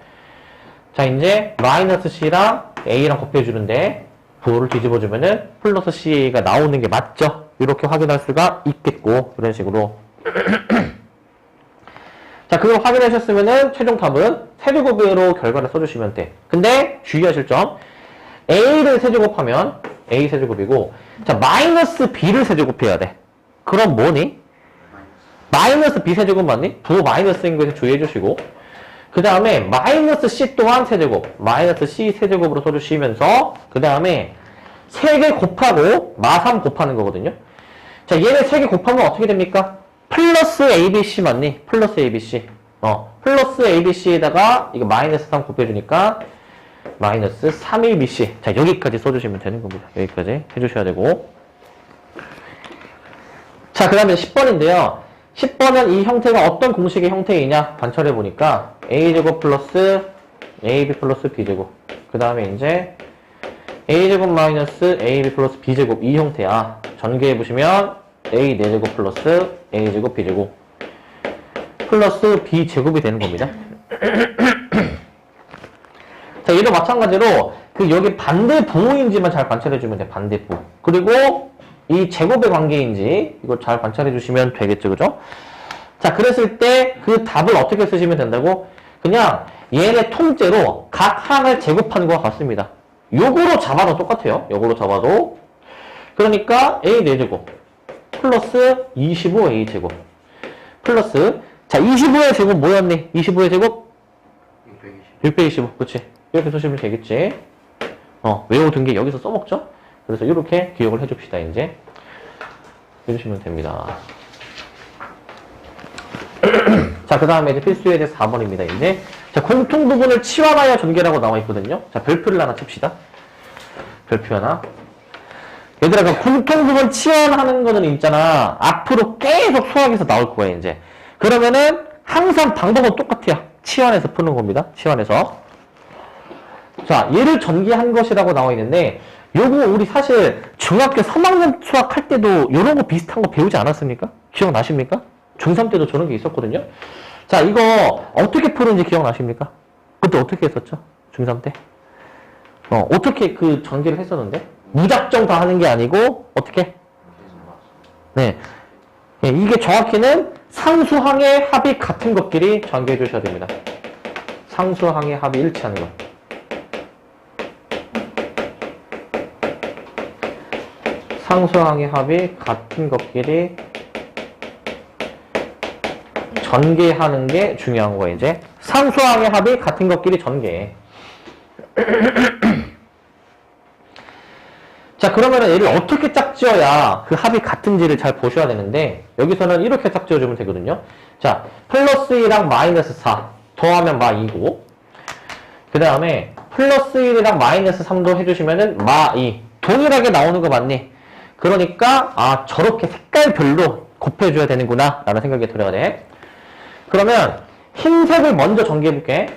자, 이제 마이너스 C랑 A랑 곱해주는데 부를 뒤집어주면은 플러스 C가 나오는 게 맞죠? 이렇게 확인할 수가 있겠고, 이런 식으로. 자, 그걸 확인하셨으면은 최종 답은 세제곱으로 결과를 써주시면 돼. 근데 주의하실 점, A를 세제곱하면 A 세제곱이고, 자, 마이너스 B를 세제곱해야 돼. 그럼 뭐니? 마이너스 B 세제곱 맞니? 부 마이너스인 것에 주의해 주시고, 그 다음에 마이너스 C 또한 세제곱, 마이너스 C 세제곱으로 써주시면서, 그 다음에 3개 곱하고 마3 곱하는 거거든요. 자, 얘네 3개 곱하면 어떻게 됩니까? 플러스 ABC 맞니? 플러스 ABC. 플러스 ABC에다가 이거 마이너스 3 곱해주니까 마이너스 3ABC. 자, 여기까지 써주시면 되는 겁니다. 여기까지 해주셔야 되고. 자, 그 다음에 10번인데요. 10번은 이 형태가 어떤 공식의 형태이냐 관찰해 보니까 a제곱 플러스 ab 플러스 b제곱, 그 다음에 이제 a제곱 마이너스 ab 플러스 b제곱, 이 형태야. 전개해 보시면 a 4제곱 플러스 a제곱 b제곱 플러스 b제곱이 되는 겁니다. 자, 얘도 마찬가지로 그 여기 반대부호인지만 잘 관찰해 주면 돼. 반대부. 그리고 이 제곱의 관계인지 이걸 잘 관찰해 주시면 되겠죠, 그죠? 자, 그랬을 때 그 답을 어떻게 쓰시면 된다고? 그냥 얘네 통째로 각 항을 제곱하는 것과 같습니다. 요거로 잡아도 똑같아요. 요거로 잡아도. 그러니까 A 4제곱 플러스 25A 제곱 플러스, 자, 25의 제곱 뭐였니? 25의 제곱? 625. 그치? 이렇게 쓰시면 되겠지. 외워둔 게 여기서 써먹죠? 그래서 이렇게 기억을 해줍시다, 이제. 해주시면 됩니다. 자, 그 다음에 이제 필수에 대해서 4번입니다, 이제. 자, 공통 부분을 치환하여 전개라고 나와 있거든요. 자, 별표를 하나 칩시다. 별표 하나. 얘들아, 그 공통 부분 치환하는 거는 있잖아. 앞으로 계속 수학에서 나올 거야, 이제. 그러면은 항상 방법은 똑같아요. 치환해서 푸는 겁니다. 치환해서. 자, 얘를 전개한 것이라고 나와 있는데, 요거 우리 사실 중학교 3학년 수학할 때도 이런 거 비슷한 거 배우지 않았습니까? 기억나십니까? 중3 때도 저런 게 있었거든요. 자, 이거 어떻게 푸는지 기억나십니까? 그때 어떻게 했었죠? 중3 때? 어떻게 그 전개를 했었는데? 무작정 다 하는 게 아니고 어떻게? 네. 네, 이게 정확히는 상수항의 합이 같은 것끼리 전개해 주셔야 됩니다. 상수항의 합이 일치하는 것. 상수항의 합이 같은 것끼리 전개하는 게 중요한 거예요, 이제. 상수항의 합이 같은 것끼리 전개. 자, 그러면은 얘를 어떻게 짝지어야 그 합이 같은지를 잘 보셔야 되는데, 여기서는 이렇게 짝지어주면 되거든요. 자, 플러스 1이랑 마이너스 4 더하면 마 2고, 그 다음에 플러스 1이랑 마이너스 3도 해주시면은 마 2. 동일하게 나오는 거 맞니? 그러니까, 아, 저렇게 색깔별로 곱해줘야 되는구나 라는 생각이 들어야 돼. 그러면 흰색을 먼저 전개해볼게.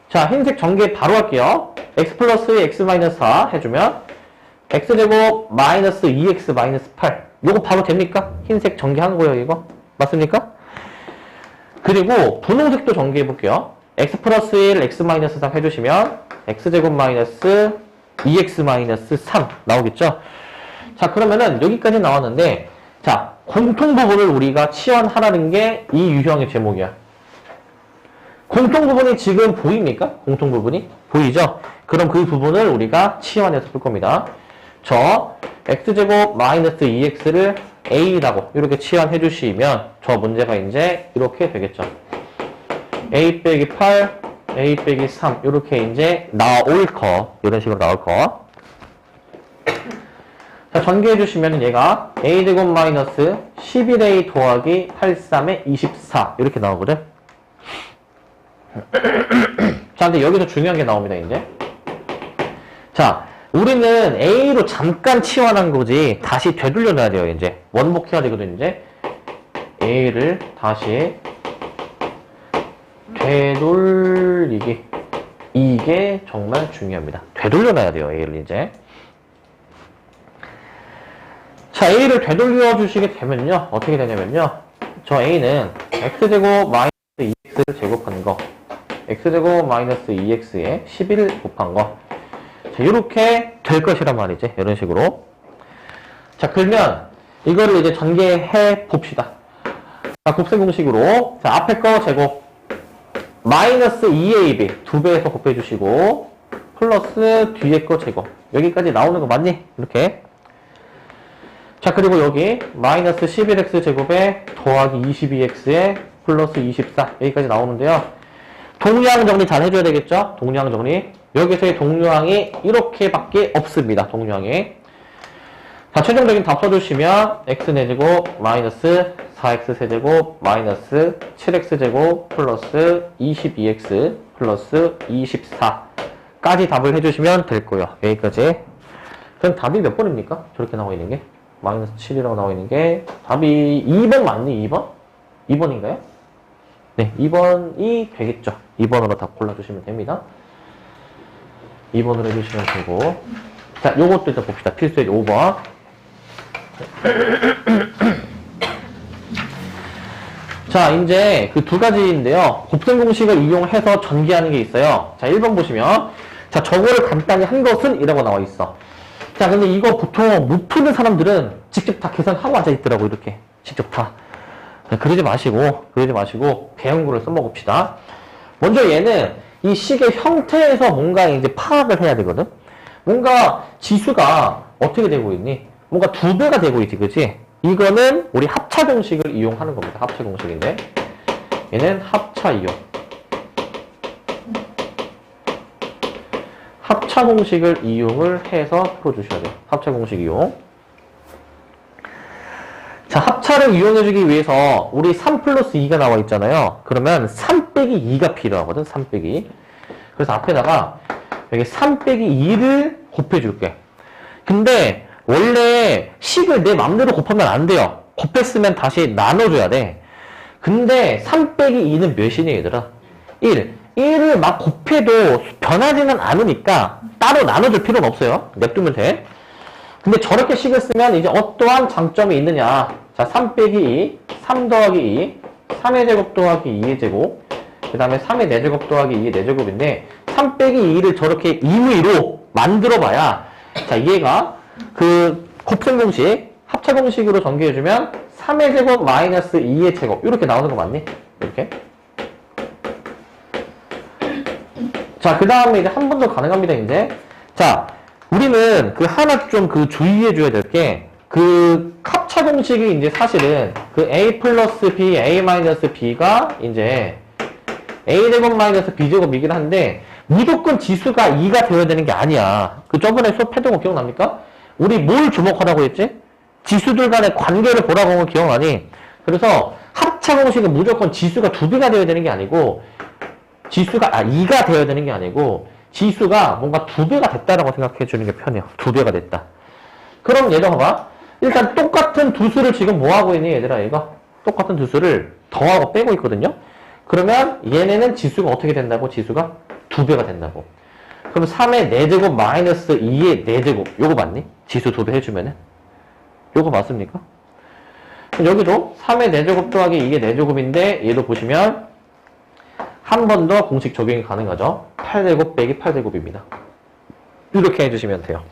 자, 흰색 전개 바로 할게요. x 플러스 x 마이너스 4 해주면 x제곱 마이너스 2x 마이너스 8. 요거 바로 됩니까? 흰색 전개한 거예요, 이거. 맞습니까? 그리고 분홍색도 전개해볼게요. x 플러스 1, x 마이너스 3 해주시면 x제곱 마이너스 2x 마이너스 3 나오겠죠? 자, 그러면은 여기까지 나왔는데, 자, 공통 부분을 우리가 치환하라는 게 이 유형의 제목이야. 공통 부분이 지금 보입니까? 공통 부분이? 보이죠? 그럼 그 부분을 우리가 치환해서 풀 겁니다. 저 x제곱 마이너스 2x를 a라고 이렇게 치환해 주시면 저 문제가 이제 이렇게 되겠죠. a 빼기 8, a 빼기 3 이렇게 이제 나올 거, 이런 식으로 나올 거. 자, 전개해 주시면 얘가 a제곱 마이너스 11a 더하기 83의 24 이렇게 나오거든. 자, 근데 여기서 중요한 게 나옵니다, 이제. 자, 우리는 a로 잠깐 치환한 거지 다시 되돌려 놔야 돼요, 이제. 원복해야 되거든, 이제. a를 다시 되돌리기. 이게 정말 중요합니다. 되돌려놔야 돼요, A를 이제. 자, A를 되돌려 주시게 되면요. 어떻게 되냐면요. 저 A는 X제곱 마이너스 2X를 제곱한 거. X제곱 마이너스 2X에 11 곱한 거. 자, 이렇게 될 것이란 말이지. 이런 식으로. 자, 그러면 이거를 이제 전개해 봅시다. 자, 곱셈 공식으로. 자, 앞에 거 제곱. 마이너스 2AB 2배에서 곱해주시고, 플러스 뒤에 거 제곱. 여기까지 나오는 거 맞니? 이렇게. 자, 그리고 여기 마이너스 11x 제곱에 더하기 22x에 플러스 24 여기까지 나오는데요. 동류항 정리 잘 해줘야 되겠죠? 동류항 정리. 여기서의 동류항이 이렇게밖에 없습니다. 동류항이. 자, 최종적인 답 써주시면 x4제곱 마이너스 4x 세제곱 마이너스 7x 제곱 플러스 22x 플러스 24까지 답을 해주시면 될 거예요. 여기까지. 그럼 답이 몇 번입니까? 저렇게 나와 있는 게? 마이너스 7이라고 나와 있는 게 답이 2번 맞니? 2번? 2번인가요? 네, 2번이 되겠죠. 2번으로 답 골라주시면 됩니다. 2번으로 해주시면 되고. 자, 요것도 일단 봅시다. 필수의 5번. 자, 이제 그 두 가지인데요. 곱셈 공식을 이용해서 전개하는 게 있어요. 자, 1번 보시면. 자, 저거를 간단히 한 것은 이라고 나와 있어. 자, 근데 이거 보통 못 푸는 사람들은 직접 다 계산하고 앉아있더라고, 이렇게. 직접 다. 그러지 마시고, 배운 거를 써먹읍시다. 먼저 얘는 이 식의 형태에서 뭔가 이제 파악을 해야 되거든? 뭔가 지수가 어떻게 되고 있니? 뭔가 2배가 되고 있지, 그치? 이거는 우리 합차 공식을 이용하는 겁니다. 합차 공식인데. 얘는 합차 이용. 합차 공식을 이용을 해서 풀어주셔야 돼요. 합차 공식 이용. 자, 합차를 이용해주기 위해서 우리 3 플러스 2가 나와 있잖아요. 그러면 3 빼기 2가 필요하거든. 3 빼기. 그래서 앞에다가 여기 3 빼기 2를 곱해줄게. 근데 원래 식을 내 맘대로 곱하면 안 돼요. 곱했으면 다시 나눠줘야 돼. 근데 3 빼기 2는 몇이니 얘들아? 1. 1을 막 곱해도 변하지는 않으니까 따로 나눠줄 필요는 없어요. 냅두면 돼. 근데 저렇게 식을 쓰면 이제 어떠한 장점이 있느냐. 자, 3 빼기 2, 3 더하기 2, 3의 제곱 더하기 2의 제곱, 그 다음에 3의 4제곱 더하기 2의 4제곱인데 3 빼기 2를 저렇게 임의로 만들어 봐야 자, 얘가 그 곱셈 공식, 합차 공식으로 전개해주면 3의 제곱 마이너스 2의 제곱 이렇게 나오는 거 맞니? 이렇게. 자, 그 다음에 이제 한 번 더 가능합니다, 이제. 자, 우리는 그 하나 좀 그 주의해줘야 될 게, 그 합차 공식이 이제 사실은 그 a 플러스 b, a 마이너스 b가 이제 a 제곱 마이너스 b 제곱이긴 한데, 무조건 지수가 2가 되어야 되는 게 아니야. 그 저번에 수업했던 거 기억납니까? 우리 뭘 주목하라고 했지? 지수들 간의 관계를 보라고 한 거 기억나니? 그래서 합차 공식은 무조건 지수가 2배가 되어야 되는 게 아니고, 지수가 2가 되어야 되는 게 아니고 지수가 뭔가 2배가 됐다라고 생각해 주는 게 편해요. 2배가 됐다. 그럼 얘가 봐봐. 일단 똑같은 두 수를 지금 뭐 하고 있니 얘들아? 얘가 똑같은 두 수를 더하고 빼고 있거든요. 그러면 얘네는 지수가 어떻게 된다고? 지수가 2배가 된다고. 그럼 3의 4제곱 마이너스 2의 4제곱 요거 맞니? 지수 2배 해주면은 요거 맞습니까? 여기도 3의 4제곱 더하기 2의 4제곱인데 얘도 보시면 한 번 더 공식 적용이 가능하죠. 8제곱 빼기 8제곱입니다. 이렇게 해주시면 돼요.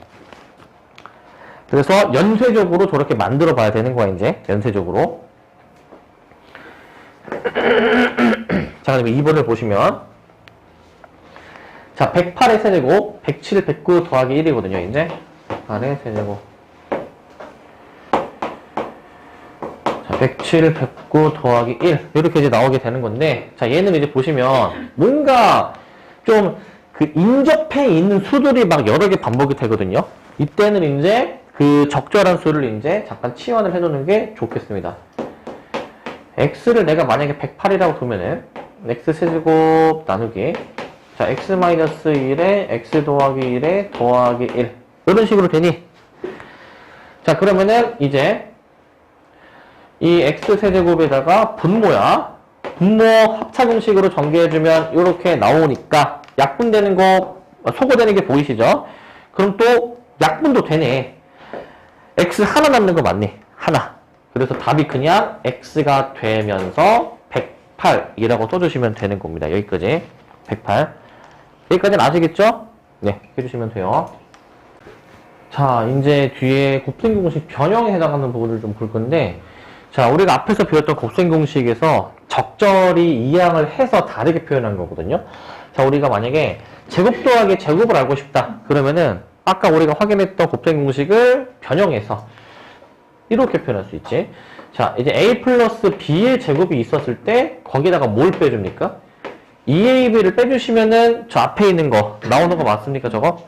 그래서 연쇄적으로 저렇게 만들어 봐야 되는 거야, 이제. 연쇄적으로. 자, 그럼 2번을 보시면. 자, 108의 세제곱, 107, 109 더하기 1이거든요, 이제. 108의 세제곱. 107, 109 더하기 1 이렇게 이제 나오게 되는 건데 자 얘는 이제 보시면 뭔가 좀 그 인접해 있는 수들이 막 여러 개 반복이 되거든요. 이때는 이제 그 적절한 수를 이제 잠깐 치환을 해두는 게 좋겠습니다. x를 내가 만약에 108이라고 두면은 x 세제곱 나누기 자 x-1에 x 더하기 1에 더하기 1 이런 식으로 되니 자 그러면은 이제 이 x세제곱에다가 분모야. 분모 합차 공식으로 전개해주면 이렇게 나오니까 약분되는 거, 소거되는 게 보이시죠? 그럼 또 약분도 되네. x 하나 남는 거 맞네. 하나. 그래서 답이 그냥 x가 되면서 108이라고 써주시면 되는 겁니다. 여기까지. 108. 여기까지는 아시겠죠? 네, 해주시면 돼요. 자, 이제 뒤에 곱셈공식 변형에 해당하는 부분을 좀 볼 건데, 자, 우리가 앞에서 배웠던 곱셈공식에서 적절히 이항을 해서 다르게 표현한 거거든요. 자, 우리가 만약에 제곱 더하기 제곱을 알고 싶다. 그러면은 아까 우리가 확인했던 곱셈공식을 변형해서 이렇게 표현할 수 있지. 자, 이제 a 플러스 b의 제곱이 있었을 때 거기다가 뭘 빼줍니까? 2ab를 빼주시면은 저 앞에 있는 거 나오는 거 맞습니까, 저거?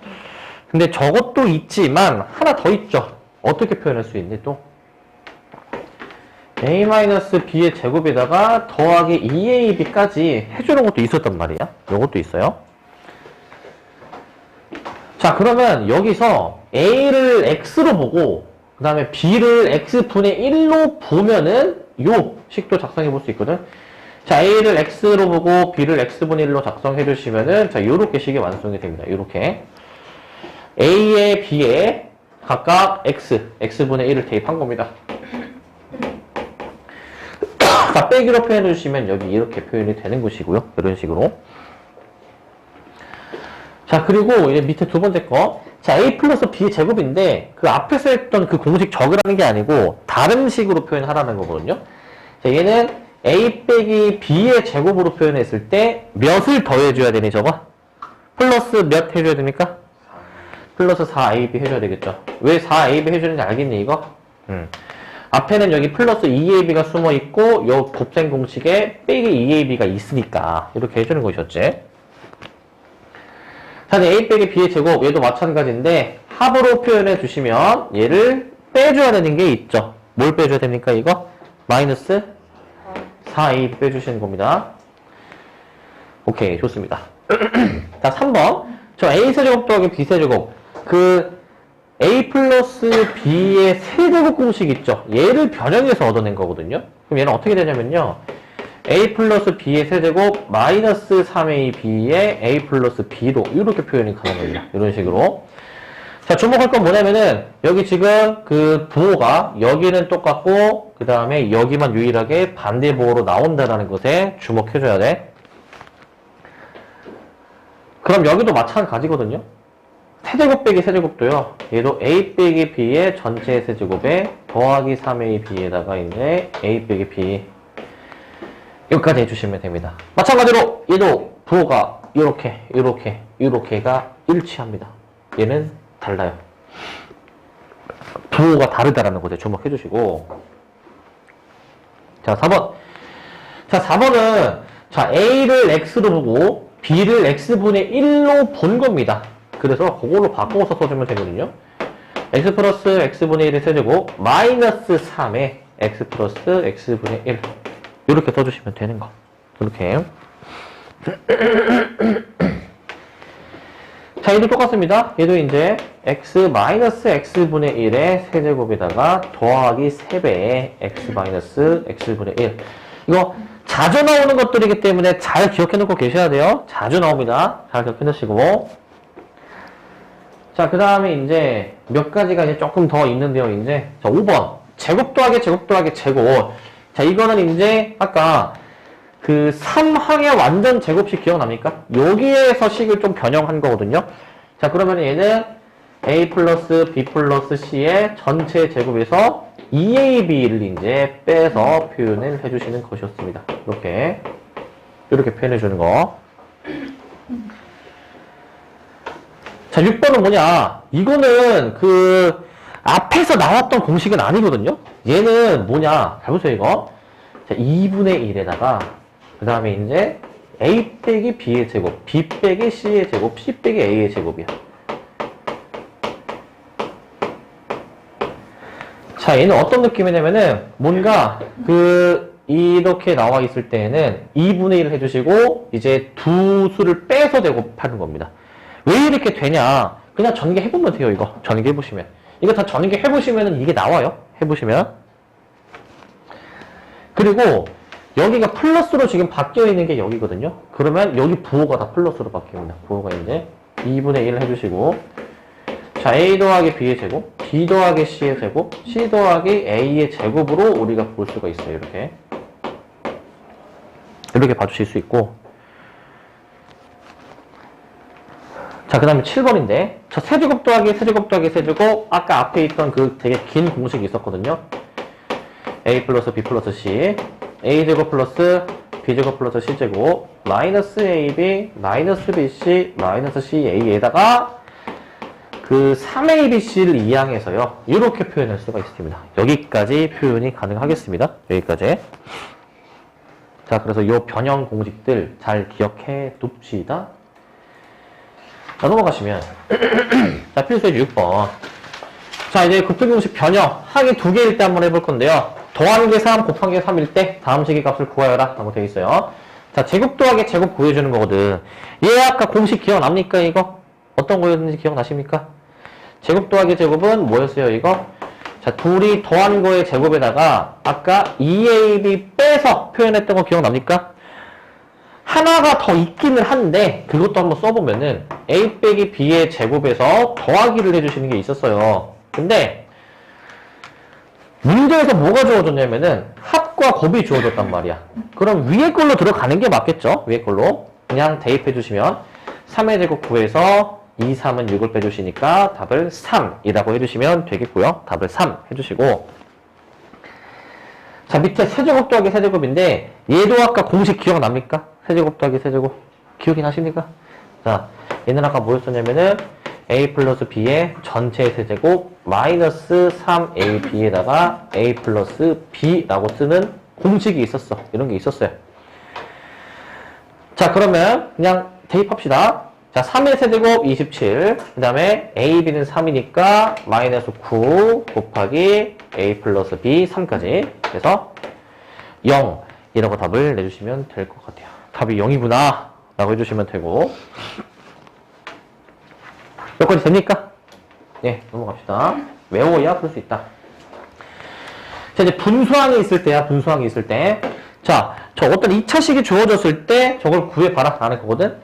근데 저것도 있지만 하나 더 있죠. 어떻게 표현할 수 있니 또? a-b의 제곱에다가 더하기 2ab까지 해주는 것도 있었단 말이야. 요것도 있어요. 자, 그러면 여기서 a를 x로 보고 그 다음에 b를 x분의 1로 보면은 요 식도 작성해 볼 수 있거든. 자, a를 x로 보고 b를 x분의 1로 작성해 주시면은 자, 요렇게 식이 완성이 됩니다. 요렇게 a에 b에 각각 x분의 1을 대입한 겁니다. 자, 빼기로 표현해 주시면 여기 이렇게 표현이 되는 것이고요. 이런 식으로. 자, 그리고 이제 밑에 두 번째 거. 자, a 플러스 b의 제곱인데 그 앞에서 했던 그 공식 적으라는 게 아니고 다른 식으로 표현하라는 거거든요. 자, 얘는 a 빼기 b의 제곱으로 표현했을 때 몇을 더해줘야 되니 저거? 플러스 몇 해줘야 됩니까? 플러스 4ab 해줘야 되겠죠. 왜 4ab 해주는지 알겠니 이거? 앞에는 여기 플러스 2ab가 숨어있고 요 곱셈 공식에 빼기 2ab가 있으니까 이렇게 해주는 것이었지. 자, a 빼기 b의 제곱 얘도 마찬가지인데 합으로 표현해 주시면 얘를 빼줘야 되는 게 있죠. 뭘 빼줘야 됩니까 이거? 마이너스 4ab 빼주시는 겁니다. 오케이, 좋습니다. 자, 3번 저 a세제곱 더하기 b세제곱 그 a 플러스 b의 세제곱 공식 있죠. 얘를 변형해서 얻어낸 거거든요. 그럼 얘는 어떻게 되냐면요. a 플러스 b의 세제곱 마이너스 3ab의 a 플러스 b로 이렇게 표현이 가능합니다. 이런 식으로. 자, 주목할 건 뭐냐면은 여기 지금 그 부호가 여기는 똑같고 그 다음에 여기만 유일하게 반대 부호로 나온다는 것에 주목해줘야 돼. 그럼 여기도 마찬가지거든요. 세제곱 빼기 세제곱도요. 얘도 a 빼기 b의 전체 세제곱에 더하기 3ab에다가 이제 a 빼기 b 여기까지 해주시면 됩니다. 마찬가지로 얘도 부호가 이렇게가 일치합니다. 얘는 달라요. 부호가 다르다라는 것에 주목해 주시고. 자, 4번. 자, 4번은 자, a를 x로 보고 b를 x분의 1로 본 겁니다. 그래서 그걸로 바꿔서 써주면 되거든요. x 플러스 x분의 1의 세제곱 마이너스 3에 x 플러스 x분의 1 이렇게 써주시면 되는 거. 이렇게. 자, 얘도 똑같습니다. 얘도 이제 x 마이너스 x분의 1의 세제곱에다가 더하기 3배의 x 마이너스 x분의 1. 이거 자주 나오는 것들이기 때문에 잘 기억해 놓고 계셔야 돼요. 자주 나옵니다. 잘 기억해 놓으시고. 자, 그 다음에 이제 몇 가지가 이제 조금 더 있는데요. 이제 자, 5번. 제곱 더하기 제곱 더하기 제곱. 자, 이거는 이제 아까 그 3항의 완전 제곱식 기억납니까? 여기에서 식을 좀 변형한 거거든요. 자, 그러면 얘는 a 플러스 b 플러스 c의 전체 제곱에서 2ab를 이제 빼서 표현을 해주시는 것이었습니다. 이렇게 표현해 주는 거. 자, 6번은 뭐냐? 이거는 그 앞에서 나왔던 공식은 아니거든요. 얘는 뭐냐? 잘 보세요, 이거. 자, 2분의 1에다가 그 다음에 이제 a 빼기 b의 제곱, b 빼기 c의 제곱, c 빼기 a의 제곱이야. 자, 얘는 어떤 느낌이냐면은 뭔가 이렇게 나와 있을 때에는 2분의 1을 해주시고 이제 두 수를 빼서 제곱하는 겁니다. 왜 이렇게 되냐? 그냥 전개해보면 돼요, 이거. 전개해보시면. 이거 다 전개해보시면은 이게 나와요. 해보시면. 그리고 여기가 플러스로 지금 바뀌어 있는 게 여기거든요. 그러면 여기 부호가 다 플러스로 바뀝니다. 부호가 이제 2분의 1 해주시고, 자, a 더하기 b의 제곱, b 더하기 c의 제곱, c 더하기 a의 제곱으로 우리가 볼 수가 있어요. 이렇게 봐주실 수 있고, 자, 그 다음에 7번인데, 저 세제곱 더하기 세제곱 더하기 세제곱, 아까 앞에 있던 그 되게 긴 공식이 있었거든요. a 플러스 b 플러스 c, a제곱 플러스 b제곱 플러스 c제곱, 마이너스 ab, 마이너스 bc, 마이너스 ca에다가 그 3abc를 이항해서요. 이렇게 표현할 수가 있습니다. 여기까지 표현이 가능하겠습니다. 여기까지. 자, 그래서 이 변형 공식들 잘 기억해 둡시다. 자, 넘어가시면 자, 필수의 6번. 자, 이제 곱셈공식 변형 항이 두 개일 때 한번 해볼 건데요. 더하는 게 3, 곱한 게 3일 때 다음 식의 값을 구하여라 라고 되어 있어요. 자, 제곱 더하기 제곱 구해주는 거거든. 얘 아까 공식 기억납니까 이거? 어떤 거였는지 기억나십니까? 제곱 더하기 제곱은 뭐였어요 이거? 자, 둘이 더한 거의 제곱에다가 아까 2ab 빼서 표현했던 거 기억납니까? 하나가 더 있기는 한데 그것도 한번 써보면은 a 빼기 b의 제곱에서 더하기를 해주시는 게 있었어요. 근데 문제에서 뭐가 주어졌냐면은 합과 곱이 주어졌단 말이야. 그럼 위에 걸로 들어가는 게 맞겠죠? 위에 걸로 그냥 대입해 주시면 3의 제곱 9에서 2, 3은 6을 빼주시니까 답을 3이라고 해주시면 되겠고요. 답을 3 해주시고, 자, 밑에 세제곱 더하기 세제곱인데 얘도 아까 공식 기억납니까? 세제곱 더하기 세제곱 기억이 나십니까? 자, 얘는 아까 뭐였었냐면은 a 플러스 b의 전체 세제곱 마이너스 3ab에다가 a 플러스 b라고 쓰는 공식이 있었어. 이런 게 있었어요. 자, 그러면 그냥 대입합시다. 자, 3의 세제곱 27, 그 다음에 a, b는 3이니까 마이너스 9 곱하기 a 플러스 b 3까지. 그래서 0이라고 답을 내주시면 될 것 같아요. 답이 0이구나 라고 해주시면 되고, 몇 가지 됩니까? 네, 넘어갑시다. 외워야 풀 수 있다. 자, 이제 분수항이 있을 때야, 분수항이 있을 때. 자, 저 어떤 2차식이 주어졌을 때 저걸 구해봐라 라는 거거든.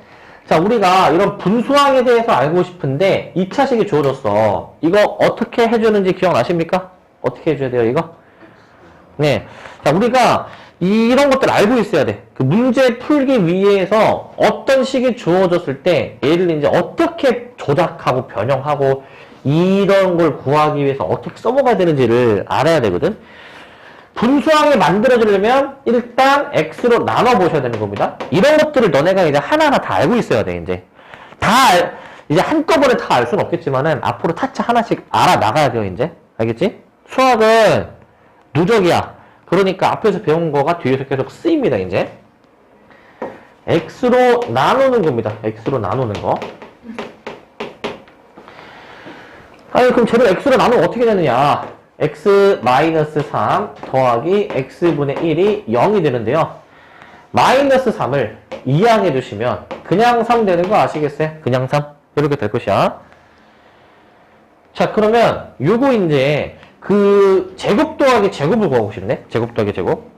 자, 우리가 이런 분수항에 대해서 알고 싶은데 2차식이 주어졌어. 이거 어떻게 해주는지 기억나십니까? 어떻게 해줘야 돼요, 이거? 네. 자, 우리가 이런 것들 알고 있어야 돼. 그 문제 풀기 위해서 어떤 식이 주어졌을 때 얘를 이제 어떻게 조작하고 변형하고 이런 걸 구하기 위해서 어떻게 써먹어야 되는지를 알아야 되거든. 분수항을 만들어주려면 일단 x로 나눠보셔야 되는 겁니다. 이런 것들을 너네가 이제 하나하나 다 알고 있어야 돼, 이제. 이제 한꺼번에 다 알 수는 없겠지만은 앞으로 타짜 하나씩 알아나가야 돼요, 이제. 알겠지? 수학은 누적이야. 그러니까 앞에서 배운 거가 뒤에서 계속 쓰입니다, 이제. x로 나누는 겁니다. x로 나누는 거. 아니, 그럼 쟤를 x로 나누면 어떻게 되느냐? x-3 더하기 x분의 1이 0이 되는데요. 마이너스 3을 이항해 주시면 그냥 3 되는 거 아시겠어요? 그냥 3. 이렇게 될 것이야. 자, 그러면 요거 이제 그 제곱 더하기 제곱을 구하고 싶네. 제곱 더하기 제곱.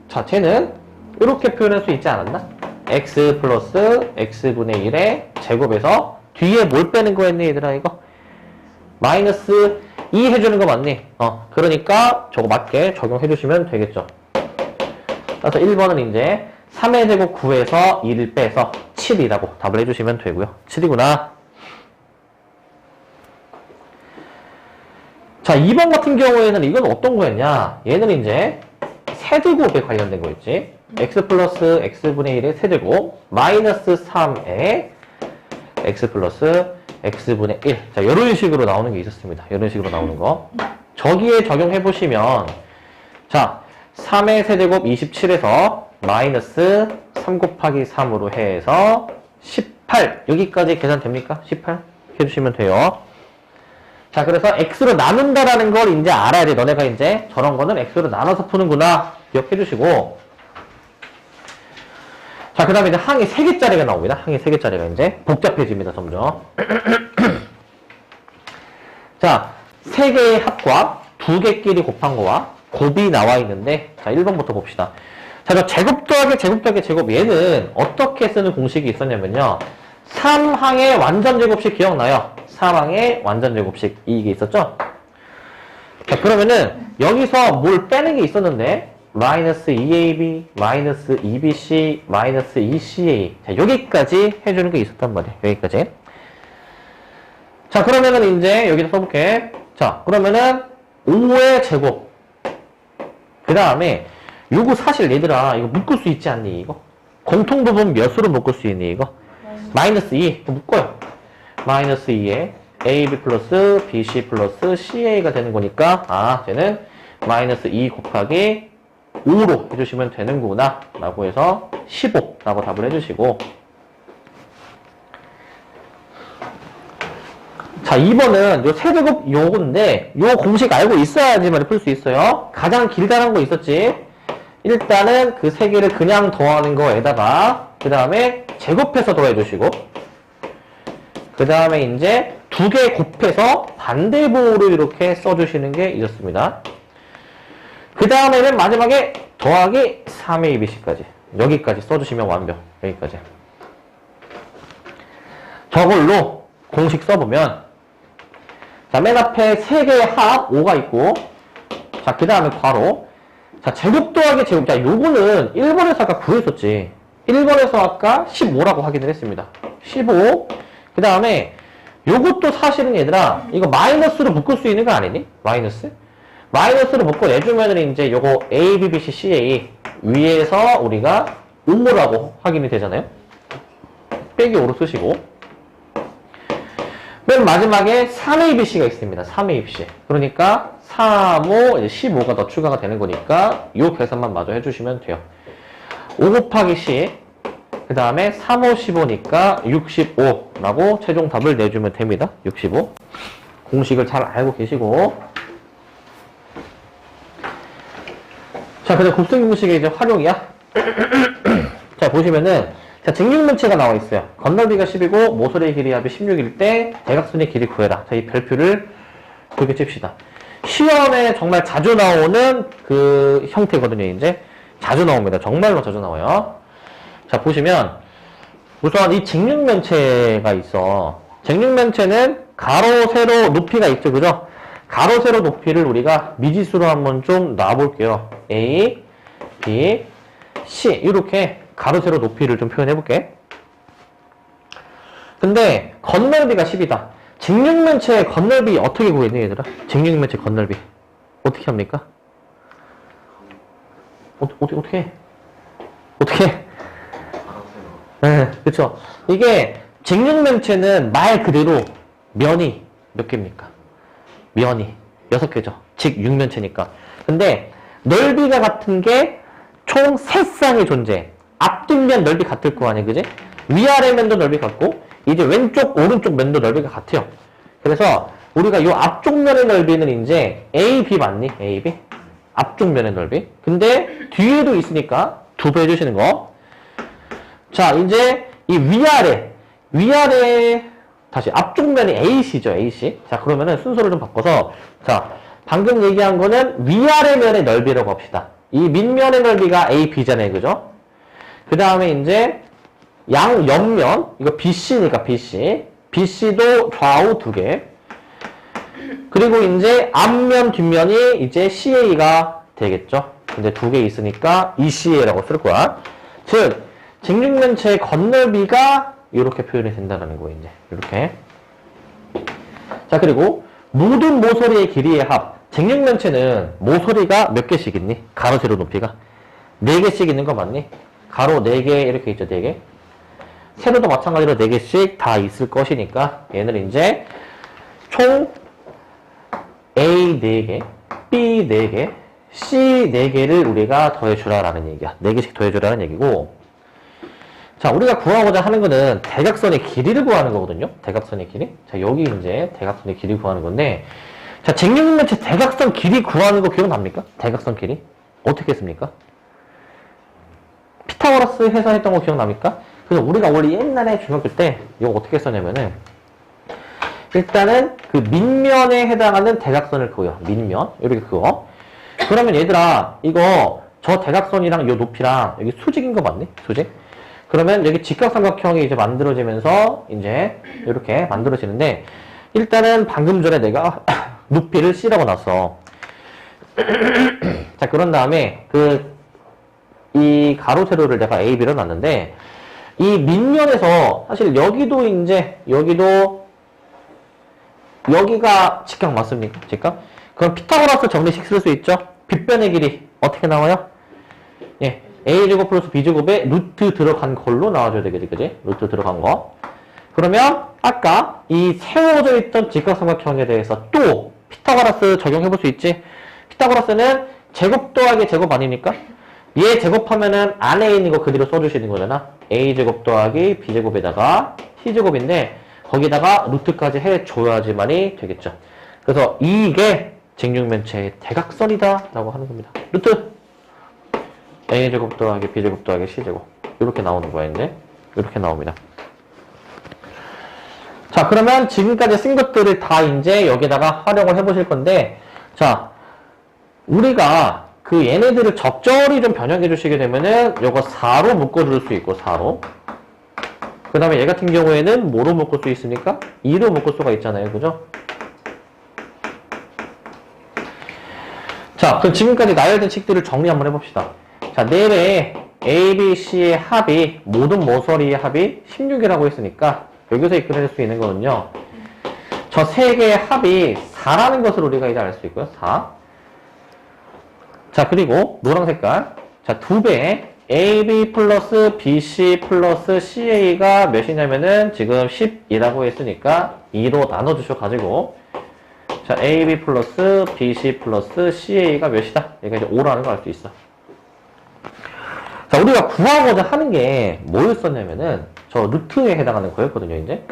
자, 쟤는 이렇게 표현할 수 있지 않았나? x 플러스 x분의 1의 제곱에서 뒤에 뭘 빼는 거였니, 얘들아, 이거? 마이너스 2 해주는 거 맞니? 그러니까 저거 맞게 적용해 주시면 되겠죠. 그래서 1번은 이제 3의 제곱 9에서 2를 빼서 7이라고 답을 해주시면 되고요. 7이구나. 자, 2번 같은 경우에는 이건 어떤 거였냐? 얘는 이제 세제곱에 관련된 거였지. x 플러스 x분의 1의 세제곱 마이너스 3의 x 플러스 x분의 1. 자, 이런 식으로 나오는 게 있었습니다. 이런 식으로 나오는 거. 저기에 적용해보시면, 자, 3의 세제곱 27에서 마이너스 3 곱하기 3으로 해서 18. 여기까지 계산됩니까? 18? 해주시면 돼요. 자, 그래서 x로 나눈다라는 걸 이제 알아야 돼. 너네가 이제 저런 거는 x로 나눠서 푸는구나. 기억해주시고. 자, 그 다음에 이제 항이 3개짜리가 나옵니다. 항이 3개짜리가 이제 복잡해집니다, 점점. 자, 3개의 합과 2개끼리 곱한 거와 곱이 나와 있는데, 자, 1번부터 봅시다. 자, 저 제곱 더하기 제곱 더하기 제곱 얘는 어떻게 쓰는 공식이 있었냐면요. 3항의 완전제곱식 기억나요? 3항의 완전제곱식 이게 있었죠? 자, 그러면은 여기서 뭘 빼는 게 있었는데 마이너스 2ab, 마이너스 2bc, 마이너스 2ca 자, 여기까지 해주는 게 있었단 말이에요. 여기까지. 자, 그러면은 이제 여기다 써볼게. 자, 그러면은 5의 제곱 그 다음에 요거 사실 얘들아 이거 묶을 수 있지 않니 이거? 공통부분 몇 수로 묶을 수 있니 이거? 마이너스 2 묶어요. 마이너스 2에 AB 플러스 BC 플러스 CA가 되는 거니까 쟤는 마이너스 2 곱하기 5로 해주시면 되는구나 라고 해서 15 라고 답을 해주시고 자 2번은 요 세제곱 요건데 요 공식 알고 있어야지만 풀 수 있어요. 가장 길다란 거 있었지. 일단은 그 세 개를 그냥 더하는 거에다가 그 다음에 제곱해서 더해주시고 그 다음에 이제 두 개 곱해서 반대부호를 이렇게 써주시는 게 있었습니다. 그 다음에는 마지막에 더하기 3ABC까지 여기까지 써주시면 완벽. 여기까지 저걸로 공식 써보면 자, 맨 앞에 세 개의 합 5가 있고 자, 그 다음에 괄호 자, 제곱 더하기 제곱 자, 요거는 1번에서 아까 구했었지 1번에서 아까 15라고 확인을 했습니다. 15 그 다음에 요것도 사실은 얘들아 이거 마이너스로 묶을 수 있는 거 아니니? 마이너스로 묶어 내주면은 이제 요거 A, B, B, C, C, A 위에서 우리가 5라고 확인이 되잖아요. 빼기 5로 쓰시고 맨 마지막에 3ABC가 있습니다. 3ABC 그러니까 3, 5, 이제 15가 더 추가가 되는 거니까 요 계산만 마저 해주시면 돼요. 5 곱하기 10 그 다음에 3, 5, 15니까 65라고 최종 답을 내주면 됩니다. 65 공식을 잘 알고 계시고 자, 그다음 곱셈 공식의 이제 활용이야. 자, 보시면은 자, 직육면체가 나와 있어요. 건널비가 10이고 모서리의 길이 합이 16일 때 대각선의 길이 구해라. 자, 이 별표를 그렇게 칩시다. 시험에 정말 자주 나오는 그 형태거든요. 이제 자주 나옵니다. 정말로 자주 나와요. 자, 보시면 우선 이 직육면체가 있어. 직육면체는 가로, 세로, 높이가 있죠. 그죠? 가로, 세로, 높이를 우리가 미지수로 한번 좀 놔볼게요. A, B, C 이렇게 가로, 세로, 높이를 좀 표현해볼게. 근데 건널비가 10이다. 직육면체의 건널비 어떻게 구했니 얘들아? 직육면체 건널비 어떻게 합니까? 어떻게 해? 네, 그쵸. 이게 직육면체는 말 그대로 면이 몇 개입니까? 면이 6개죠. 직육면체니까. 근데 넓이가 같은 게 총 3쌍이 존재해. 앞뒷면 넓이 같을 거 아니야, 그지? 위아래 면도 넓이 같고 이제 왼쪽, 오른쪽 면도 넓이가 같아요. 그래서 우리가 이 앞쪽 면의 넓이는 이제 AB 맞니? AB? 앞쪽 면의 넓이. 근데 뒤에도 있으니까 2배 해주시는 거. 자, 이제 이 위아래 다시 앞쪽 면이 AC죠, AC. 자, 그러면은 순서를 좀 바꿔서 자, 방금 얘기한 거는 위아래 면의 넓이라고 합시다. 이 밑면의 넓이가 AB잖아요, 그죠? 그 다음에 이제 옆면 이거 BC니까 BC도 좌우 2개. 그리고 이제 앞면 뒷면이 이제 CA가 되겠죠. 근데 2개 있으니까 ECA라고 쓸 거야. 즉 직육면체의 건널비가 이렇게 표현이 된다는 거예요. 이제 이렇게. 자, 그리고 모든 모서리의 길이의 합. 직육면체는 모서리가 몇 개씩 있니? 가로, 세로, 높이가 4개씩 있는 거 맞니? 가로 4개 이렇게 있죠. 4개. 세로도 마찬가지로 4개씩 다 있을 것이니까 얘는 이제 총 A 4개, B 4개, C 4개를 우리가 더해주라라는 얘기야. 4개씩 더해주라는 얘기고 자, 우리가 구하고자 하는 거는 대각선의 길이를 구하는 거거든요. 대각선의 길이. 자, 여기 이제 대각선의 길이 구하는 건데 자, 직육면체 대각선 길이 구하는 거 기억납니까? 대각선 길이. 어떻게 했습니까? 피타고라스 해서 했던 거 기억납니까? 그래서 우리가 원래 옛날에 중학교 때 이거 어떻게 썼냐면은 일단은 그 밑면에 해당하는 대각선을 그어요. 밑면. 이렇게 그어. 그러면 얘들아 이거 저 대각선이랑 요 높이랑 여기 수직인 거 맞네? 수직? 그러면 여기 직각삼각형이 이제 만들어지면서 이제 이렇게 만들어지는데 일단은 방금 전에 내가 높이를 C라고 놨어. 자, 그런 다음에 이 가로 세로를 내가 A, B로 놨는데 이 밑면에서 사실 여기도 이제 여기가 직각 맞습니까? 직각? 그럼 피타고라스 정리식 쓸 수 있죠? 빗변의 길이 어떻게 나와요? 예, a제곱 플러스 b제곱에 루트 들어간 걸로 나와줘야 되겠지, 그지? 루트 들어간 거. 그러면 아까 이 세워져 있던 직각삼각형에 대해서 또 피타고라스 적용해 볼 수 있지? 피타고라스는 제곱 더하기 제곱 아닙니까? 얘 제곱하면은 안에 있는 거 그대로 써주시는 거잖아. a제곱 더하기 b제곱에다가 c제곱인데 거기다가 루트까지 해줘야지만이 되겠죠. 그래서 이게 직육면체의 대각선이다 라고 하는 겁니다. 루트 a제곱 더하기 b제곱 더하기 c제곱 이렇게 나오는 거야. 이제 이렇게 나옵니다. 자, 그러면 지금까지 쓴 것들을 다 이제 여기다가 활용을 해보실 건데, 자, 우리가 그 얘네들을 적절히 좀 변형해 주시게 되면은 요거 4로 묶어줄 수 있고 4로, 그 다음에 얘 같은 경우에는 뭐로 묶을 수 있습니까? 2로 묶을 수가 있잖아요. 그죠? 자, 그럼 지금까지 나열된 식들을 정리 한번 해봅시다. 자, 내외에 A, B, C의 합이, 모든 모서리의 합이 16이라고 했으니까 여기서 이끌어낼 수 있는 거는요, 저 세 개의 합이 4라는 것을 우리가 이제 알 수 있고요. 4. 자, 그리고 노란 색깔. 자, 2배 AB 플러스 BC 플러스 CA가 몇이냐면은 지금 10이라고 했으니까 2로 나눠주셔가지고, 자, AB 플러스 BC 플러스 CA가 몇이다? 얘가 이제 5라는 걸 알 수 있어. 자, 우리가 구하고자 하는 게 뭐였었냐면은 저 루트에 해당하는 거였거든요, 이제.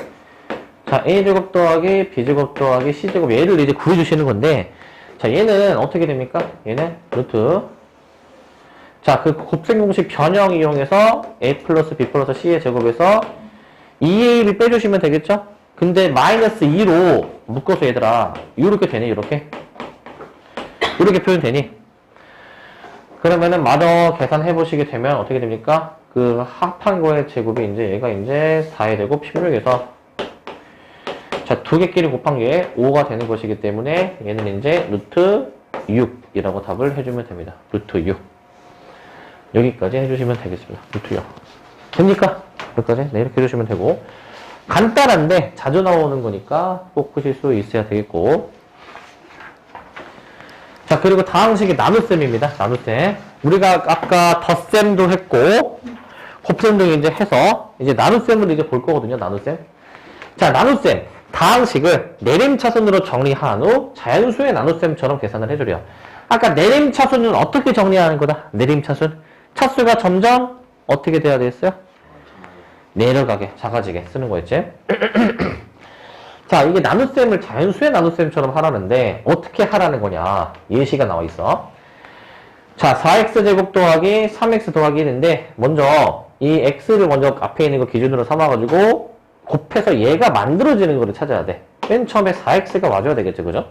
자, A제곱 더하기 B제곱 더하기 C제곱 얘를 이제 구해주시는 건데, 자, 얘는 어떻게 됩니까? 얘는 루트. 자, 그 곱셈 공식 변형 이용해서 A 플러스 B 플러스 C의 제곱에서 2AB 빼주시면 되겠죠? 근데 마이너스 2로 묶어서 얘들아, 이렇게 되니, 이렇게? 이렇게 표현되니? 그러면은 마저 계산해 보시게 되면 어떻게 됩니까? 그 합한 거의 제곱이 이제 얘가 이제 4의 제곱 16에서, 자, 두 개끼리 곱한 게 5가 되는 것이기 때문에 얘는 이제 루트 6이라고 답을 해주면 됩니다. 루트 6. 여기까지 해주시면 되겠습니다. 루트 6. 됩니까? 여기까지? 네, 이렇게 해주시면 되고. 간단한데 자주 나오는 거니까 꼭 푸실 수 있어야 되겠고. 자, 그리고 다음 식이 나눗셈입니다. 나눗셈. 우리가 아까 덧셈도 했고 곱셈도 이제 해서 이제 나눗셈을 이제 볼 거거든요. 나눗셈. 자, 나눗셈. 다항식을 내림차순으로 정리한 후 자연수의 나눗셈처럼 계산을 해주래요. 아까 내림차순은 어떻게 정리하는 거다? 내림차순. 차수가 점점 어떻게 돼야 되겠어요? 내려가게, 작아지게 쓰는 거였지. 자, 이게 나눗셈을 자연수의 나눗셈처럼 하라는데 어떻게 하라는 거냐? 예시가 나와 있어. 자, 4x제곱 더하기 3x 더하기 1인데 먼저 이 x를 먼저 앞에 있는 거 기준으로 삼아가지고 곱해서 얘가 만들어지는 거를 찾아야 돼. 맨 처음에 4x가 와줘야 되겠죠, 그죠?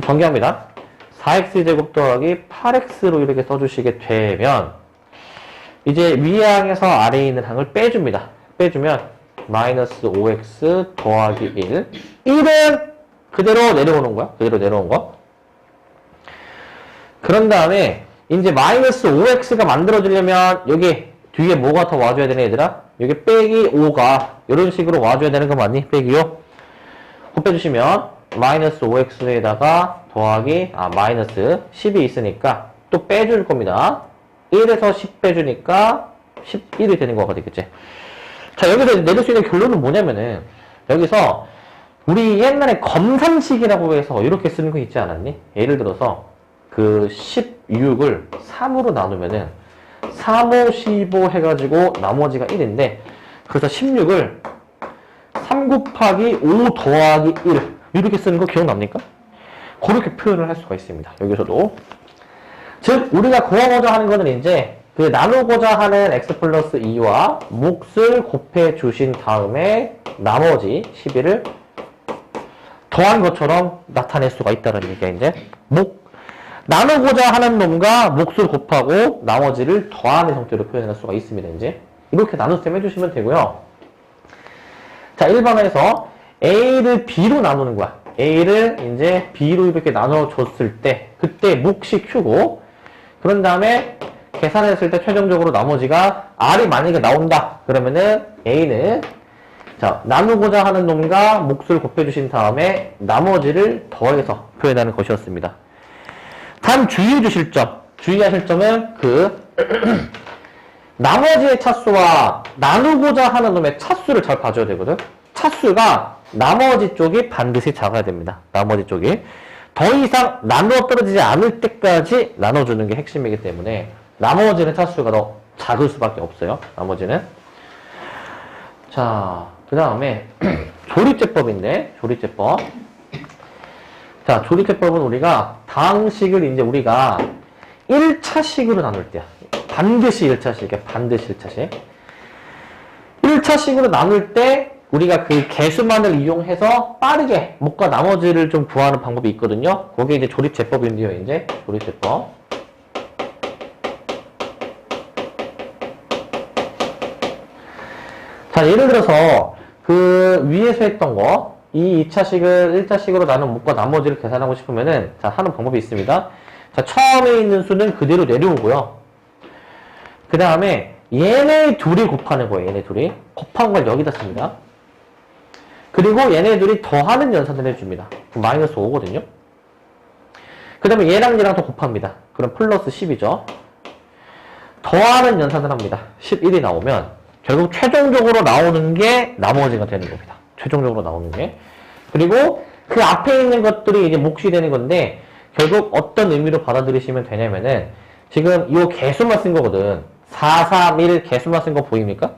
정리합니다. 4x제곱 더하기 8x로 이렇게 써주시게 되면 이제 위의 항에서 아래에 있는 항을 빼줍니다. 빼주면 마이너스 5x 더하기 1. 1은 그대로 내려오는 거야. 그대로 내려온 거. 그런 다음에 이제 마이너스 5x가 만들어지려면 여기 뒤에 뭐가 더 와줘야 되네, 얘들아? 여기 빼기 5가 이런 식으로 와줘야 되는 거 맞니? 빼기 5. 곱해주시면 마이너스 5x에다가 더하기 마이너스 10이 있으니까 또 빼줄 겁니다. 1에서 10 빼주니까 11이 되는 거가 되겠지. 자, 여기서 내릴 수 있는 결론은 뭐냐면은 여기서 우리 옛날에 검산식이라고 해서 이렇게 쓰는 거 있지 않았니? 예를 들어서 그 16을 3으로 나누면은 3, 5, 15 해가지고 나머지가 1인데 그래서 16을 3 곱하기 5 더하기 1 이렇게 쓰는 거 기억납니까? 그렇게 표현을 할 수가 있습니다. 여기서도. 즉 우리가 구하고자 하는 거는 이제 그 나누고자 하는 x 플러스 2와 몫을 곱해 주신 다음에 나머지 11을 더한 것처럼 나타낼 수가 있다는 얘기야. 이제 나누고자 하는 놈과 몫을 곱하고 나머지를 더하는 형태로 표현할 수가 있습니다. 이제 이렇게 나눗셈 해주시면 되고요. 자, 1번에서 A를 B로 나누는 거야. A를 이제 B로 이렇게 나눠줬을 때 그때 몫이 Q고, 그런 다음에 계산했을 때 최종적으로 나머지가 R이 만약에 나온다 그러면은 A는 자, 나누고자 하는 놈과 몫을 곱해주신 다음에 나머지를 더해서 표현하는 것이었습니다. 단 주의해 주실 점, 주의하실 점은 나머지의 차수와 나누고자 하는 놈의 차수를 잘 봐줘야 되거든. 차수가 나머지 쪽이 반드시 작아야 됩니다. 나머지 쪽이. 더 이상 나누어 떨어지지 않을 때까지 나눠주는 게 핵심이기 때문에 나머지는 차수가 더 작을 수밖에 없어요. 나머지는. 자, 그 다음에 조립제법인데, 조립제법. 자, 조립제법은 우리가 다항식을 이제 우리가 1차식으로 나눌 때야. 반드시 1차식이야. 반드시 1차식. 1차식으로 나눌 때 우리가 그 개수만을 이용해서 빠르게 몫과 나머지를 좀 구하는 방법이 있거든요. 그게 이제 조립제법인데요. 이제 조립제법. 자, 예를 들어서 그 위에서 했던 거, 이 2차식을 1차식으로 나눈 몫과 나머지를 계산하고 싶으면은 자, 하는 방법이 있습니다. 자, 처음에 있는 수는 그대로 내려오고요. 그 다음에 얘네 둘이 곱하는 거예요. 얘네 둘이. 곱한 걸 여기다 씁니다. 그리고 얘네 둘이 더하는 연산을 해줍니다. 그럼 마이너스 5거든요. 그 다음에 얘랑 얘랑 더 곱합니다. 그럼 플러스 10이죠. 더하는 연산을 합니다. 11이 나오면 결국 최종적으로 나오는 게 나머지가 되는 겁니다. 최종적으로 나오는 게. 그리고 그 앞에 있는 것들이 이제 몫이 되는 건데 결국 어떤 의미로 받아들이시면 되냐면은 지금 이 개수만 쓴 거거든. 4, 3, 1 개수만 쓴 거 보입니까?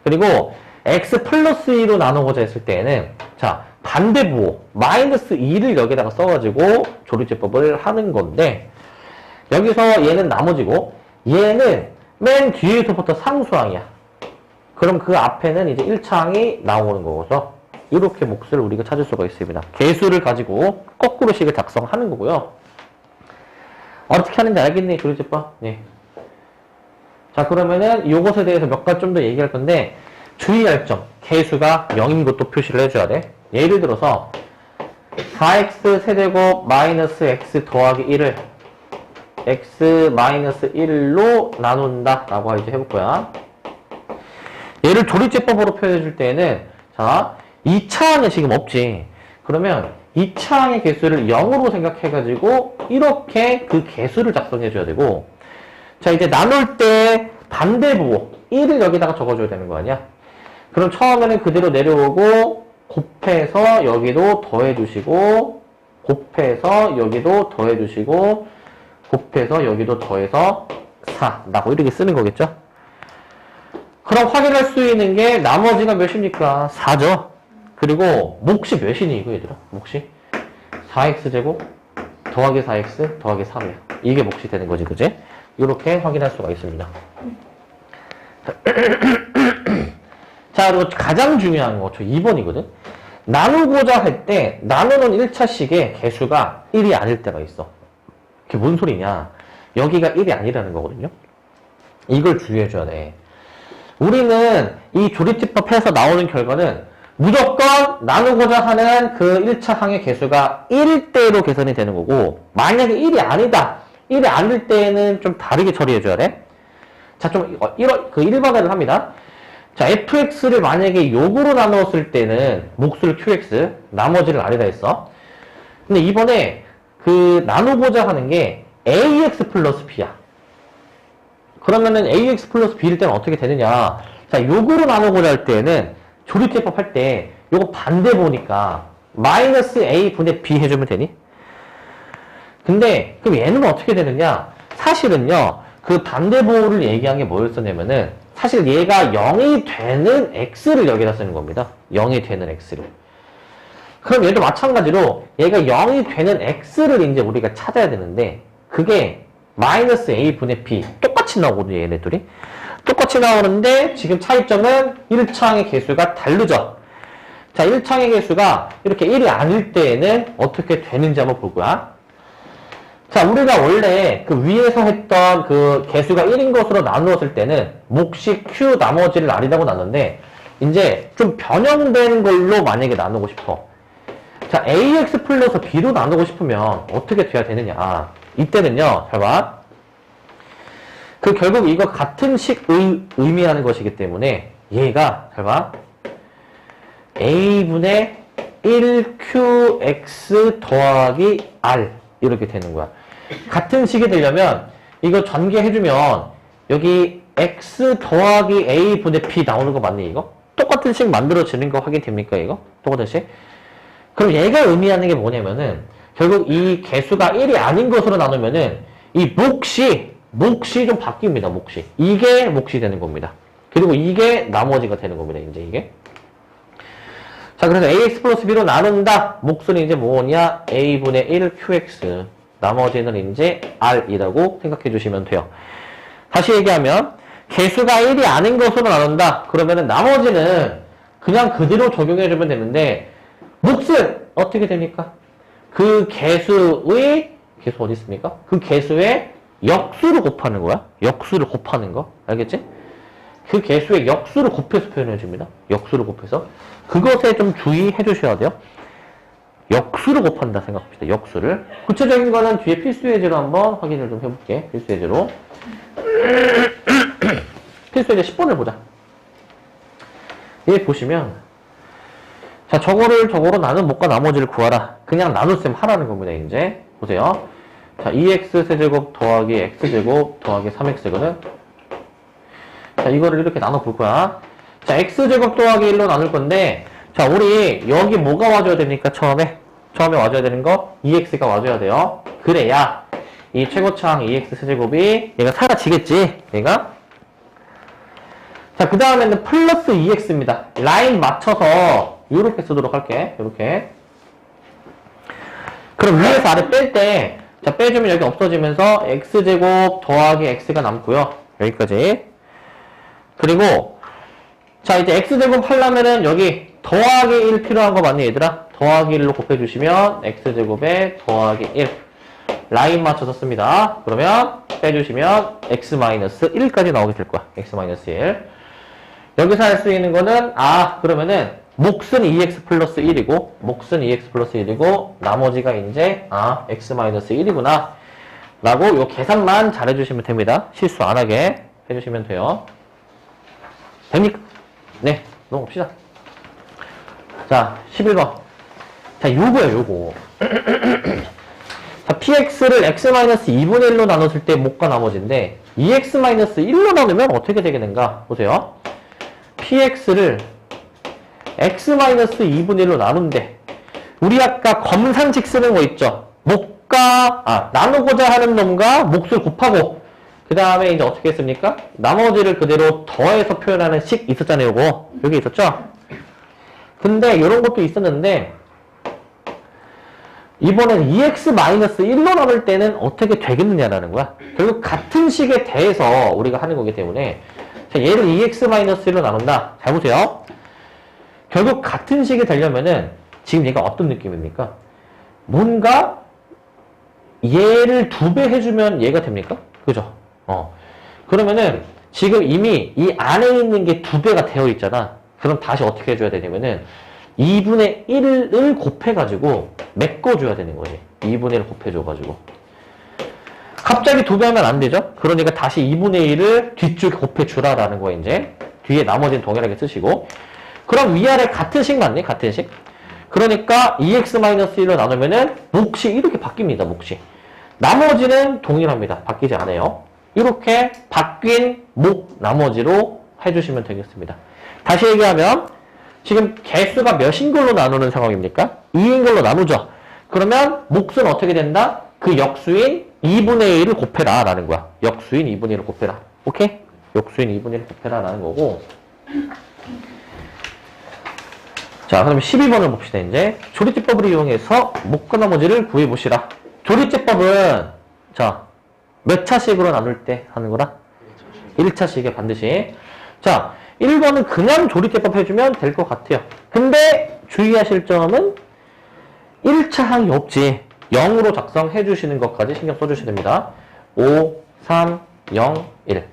그리고 x 플러스 2로 나누고자 했을 때에는 자, 반대부호 마이너스 2를 여기다가 써가지고 조립제법을 하는 건데 여기서 얘는 나머지고 얘는 맨 뒤에서부터 상수항이야. 그럼 그 앞에는 이제 1차항이 나오는 거고서 이렇게 몫을 우리가 찾을 수가 있습니다. 개수를 가지고 거꾸로식을 작성하는 거고요. 어떻게 하는지 알겠네, 조립제법? 네. 자, 그러면은 이것에 대해서 몇 가지 좀 더 얘기할 건데 주의할 점, 개수가 0인 것도 표시를 해줘야 돼. 예를 들어서 4x 세제곱 마이너스 x 더하기 1을 x 마이너스 1로 나눈다 라고 이제 해볼 거야. 얘를 조립제법으로 표현해 줄 때에는 자, 2차항이 지금 없지. 그러면 2차항의 개수를 0으로 생각해가지고 이렇게 그 개수를 작성해 줘야 되고, 자, 이제 나눌 때 반대부호 1을 여기다가 적어줘야 되는 거 아니야? 그럼 처음에는 그대로 내려오고 곱해서 여기도 더해주시고 곱해서 여기도 더해주시고 곱해서 여기도 더해서 4 라고 이렇게 쓰는 거겠죠? 그럼 확인할 수 있는 게 나머지가 몇입니까? 4죠? 그리고 몫이 몇이니 이거 얘들아? 몫이 4x제곱 더하기 4x 더하기 3이야. 이게 몫이 되는 거지, 그지? 이렇게 확인할 수가 있습니다. 자, 그리고 가장 중요한 거, 저 2번이거든? 나누고자 할 때, 나누는 1차식의 개수가 1이 아닐 때가 있어. 그게 뭔 소리냐? 여기가 1이 아니라는 거거든요? 이걸 주의해줘야 돼. 우리는 이 조립제법에서 나오는 결과는 무조건 나누고자 하는 그 1차항의 개수가 1일 때로 계산이 되는 거고, 만약에 1이 아니다. 1이 아닐 때에는 좀 다르게 처리해줘야 돼. 자, 좀, 1번을 합니다. 자, fx를 만약에 요구로 나누었을 때는 몫을 qx, 나머지를 r이라 했어. 근데 이번에 그 나누고자 하는 게 ax 플러스 b야. 그러면은 ax 플러스 b일 때는 어떻게 되느냐. 자, 요구로 나누고자 할 때는 조립제법 할 때 요거 반대 보니까 마이너스 a 분의 b 해주면 되니? 근데 그럼 얘는 어떻게 되느냐? 사실은요, 그 반대보호를 얘기한 게 뭐였었냐면은 사실 얘가 0이 되는 x를 여기다 쓰는 겁니다. 0이 되는 x를. 그럼 얘도 마찬가지로 얘가 0이 되는 x를 이제 우리가 찾아야 되는데 그게 마이너스 a 분의 b 똑같이 나오거든요. 얘네들이. 똑같이 나오는데 지금 차이점은 1차항의 개수가 다르죠. 자, 1차항의 개수가 이렇게 1이 아닐 때에는 어떻게 되는지 한번 볼 거야. 자, 우리가 원래 그 위에서 했던 그 개수가 1인 것으로 나누었을 때는 몫이 Q 나머지를 R이라고 나눴는데 이제 좀 변형된 걸로 만약에 나누고 싶어. 자, AX 플러스 B로 나누고 싶으면 어떻게 돼야 되느냐. 이때는요, 잘 봐. 그 결국 이거 같은 식의 의미하는 것이기 때문에 얘가, 잘 봐. A분의 1QX 더하기 R 이렇게 되는 거야. 같은 식이 되려면 이거 전개해주면 여기 X 더하기 A분의 B 나오는 거 맞니 이거? 똑같은 식 만들어지는 거 확인됩니까 이거? 똑같은 식? 그럼 얘가 의미하는 게 뭐냐면은 결국 이 개수가 1이 아닌 것으로 나누면은 이 몫이 좀 바뀝니다. 몫이. 이게 몫이 되는 겁니다. 그리고 이게 나머지가 되는 겁니다. 이제 이게. 자, 그래서 AX 플러스 B로 나눈다. 몫은 이제 뭐냐? A분의 1QX. 나머지는 이제 R이라고 생각해 주시면 돼요. 다시 얘기하면 개수가 1이 아닌 것으로 나눈다. 그러면은 나머지는 그냥 그대로 적용해 주면 되는데 몫은 어떻게 됩니까? 그 개수의 개수 어디 있습니까? 그 개수의 역수를 곱하는 거야. 역수를 곱하는 거. 알겠지? 그 개수의 역수를 곱해서 표현해 줍니다. 역수를 곱해서. 그것에 좀 주의해 주셔야 돼요. 역수를 곱한다 생각합시다. 역수를. 구체적인 거는 뒤에 필수 예제로 한번 확인을 좀 해볼게. 필수 예제로. 필수 예제 10번을 보자. 얘 보시면 자, 저거로 나눈 몫과 나머지를 구하라. 그냥 나눗셈 하라는 겁니다. 이제 보세요. 자, 2x 세제곱 더하기 x제곱 더하기 3x거든. 자, 이거를 이렇게 나눠 볼 거야. 자, x제곱 더하기 1로 나눌 건데 자, 우리 여기 뭐가 와줘야 됩니까? 처음에 와줘야 되는 거 2x가 와줘야 돼요. 그래야 이 최고차항 2x 세제곱이 얘가 사라지겠지. 얘가. 자, 그 다음에는 플러스 2x입니다. 라인 맞춰서 요렇게 쓰도록 할게. 요렇게. 그럼 위에서 아래 뺄 때, 자, 빼주면 여기 없어지면서 x제곱 더하기 x가 남고요. 여기까지. 그리고, 자, 이제 x제곱 하려면은 여기 더하기 1 필요한 거 맞니, 얘들아? 더하기 1로 곱해주시면 x제곱에 더하기 1. 라인 맞춰서 씁니다. 그러면 빼주시면 x-1까지 나오게 될 거야. x-1. 여기서 할 수 있는 거는, 그러면은, 몫은 2x 플러스 1이고, 몫은 2x 플러스 1이고, 나머지가 이제, x-1이구나. 라고 요 계산만 잘 해주시면 됩니다. 실수 안 하게 해주시면 돼요. 됩니까? 네, 넘어갑시다. 자, 11번. 자, 요거예요, 요거. 자, px를 x-2분의 1로 나눴을 때 몫과 나머지인데, 2x-1로 나누면 어떻게 되겠는가? 보세요. px를 x-2분의 1로 나눈대. 우리 아까 검산식 쓰는 거 있죠? 나누고자 하는 놈과 몫을 곱하고, 그 다음에 이제 어떻게 했습니까? 나머지를 그대로 더해서 표현하는 식 있었잖아요, 요거. 여기 있었죠? 근데 요런 것도 있었는데, 이번엔 2x-1로 나눌 때는 어떻게 되겠느냐라는 거야. 결국 같은 식에 대해서 우리가 하는 거기 때문에, 자, 얘를 2x-1로 나눈다. 잘 보세요. 결국 같은 식이 되려면은 지금 얘가 어떤 느낌입니까? 뭔가 얘를 2배 해주면 얘가 됩니까? 그죠? 그러면은 지금 이미 이 안에 있는 게 2배가 되어 있잖아. 그럼 다시 어떻게 해줘야 되냐면은 2분의 1을 곱해가지고 메꿔줘야 되는 거지. 2분의 1을 곱해줘가지고. 갑자기 2배 하면 안 되죠? 그러니까 다시 2분의 1을 뒤쪽에 곱해주라라는 거예요, 이제. 뒤에 나머지는 동일하게 쓰시고. 그럼 위아래 같은 식 맞니? 같은 식. 그러니까 2x-1로 나누면은 몫이 이렇게 바뀝니다, 몫이. 나머지는 동일합니다. 바뀌지 않아요. 이렇게 바뀐 몫 나머지로 해주시면 되겠습니다. 다시 얘기하면 지금 개수가 몇인 걸로 나누는 상황입니까? 2인 걸로 나누죠. 그러면 몫은 어떻게 된다? 그 역수인 2분의 1을 곱해라 라는 거야. 역수인 2분의 1을 곱해라. 오케이? 역수인 2분의 1을 곱해라 라는 거고. 자, 그럼 12번을 봅시다, 이제. 조리제법을 이용해서 몫과 나머지를 구해보시라. 조리제법은, 자, 몇 차식으로 나눌 때 하는 거라? 1차식에 반드시. 자, 1번은 그냥 조리제법 해주면 될 것 같아요. 근데 주의하실 점은 1차 항이 없지. 0으로 작성해 주시는 것까지 신경 써주셔야 됩니다. 5, 3, 0, 1.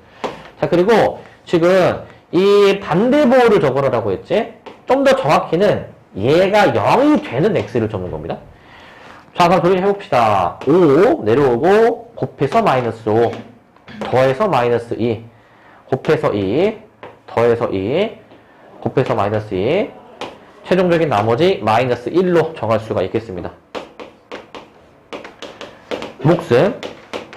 자, 그리고 지금 이 반대보호를 적어라라고 했지? 좀 더 정확히는 얘가 0이 되는 x를 적는 겁니다. 자, 그럼 도전해 봅시다. 5 내려오고 곱해서 마이너스 5 더해서 마이너스 2 곱해서 2 더해서 2 곱해서 마이너스 2 최종적인 나머지 마이너스 1로 정할 수가 있겠습니다. 몫은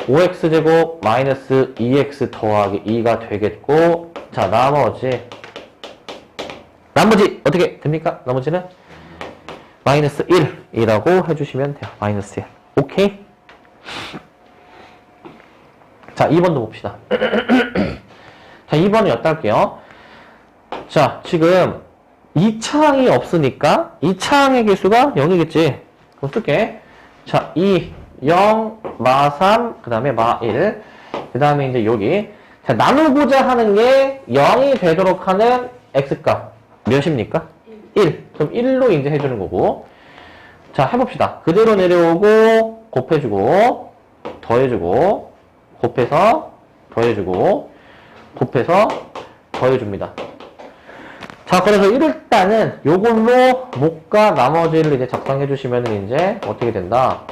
5x제곱 마이너스 2x 더하기 2가 되겠고, 자, 나머지 어떻게 됩니까? 나머지는 마이너스 1이라고 해주시면 돼요. 마이너스 1. 오케이? 자, 2번도 봅시다. 자, 2번은 엿다 할게요. 자, 지금 2차항이 없으니까 2차항의 개수가 0이겠지. 그럼 쓸게. 자, 2, 0, 마 3, 그 다음에 마 1. 그 다음에 이제 여기. 자, 나누고자 하는 게 0이 되도록 하는 x값. 몇입니까? 1. 그럼 1로 이제 해주는 거고. 자, 해봅시다. 그대로 내려오고, 곱해주고, 더해주고, 곱해서, 더해주고, 곱해서, 더해줍니다. 자, 그래서 일단은 요걸로 몫과 나머지를 이제 작성해 주시면 이제 어떻게 된다?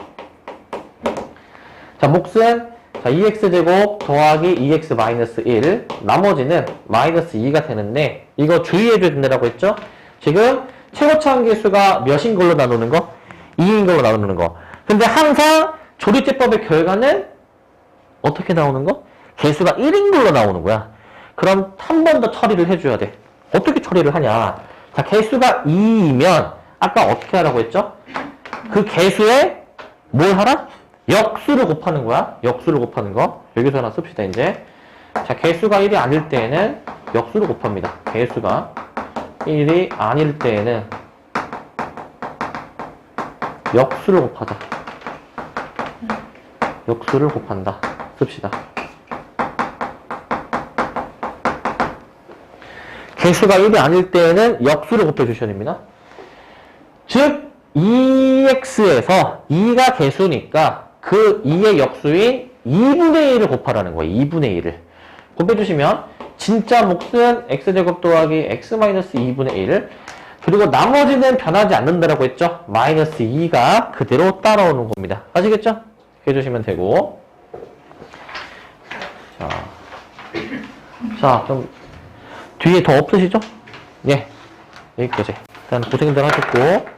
자, 몫은 자, 2x제곱 더하기 2x 마이너스 1 나머지는 마이너스 2가 되는데 이거 주의해 줘야 된다고 했죠? 지금 최고차항 개수가 몇인 걸로 나누는 거? 2인 걸로 나누는 거. 근데 항상 조리제법의 결과는 어떻게 나오는 거? 개수가 1인 걸로 나오는 거야. 그럼 한 번 더 처리를 해줘야 돼. 어떻게 처리를 하냐? 자, 개수가 2이면 아까 어떻게 하라고 했죠? 그 개수에 뭘 하라? 역수를 곱하는 거야. 역수를 곱하는 거. 여기서 하나 씁시다, 이제. 자, 개수가 1이 아닐 때에는 역수를 곱합니다. 개수가 1이 아닐 때에는 역수를 곱하자. 역수를 곱한다. 씁시다. 개수가 1이 아닐 때에는 역수를 곱해주셔야 됩니다. 즉 2x에서 2가 개수니까 그 2의 역수인 2분의 1을 곱하라는 거예요. 2분의 1을. 곱해주시면 진짜 몫은 x제곱 더하기 x-2분의 1 그리고 나머지는 변하지 않는다라고 했죠. 마이너스 2가 그대로 따라오는 겁니다. 아시겠죠? 해주시면 되고. 자, 좀 뒤에 더 없으시죠? 예, 여기까지. 일단 고생들 하셨고.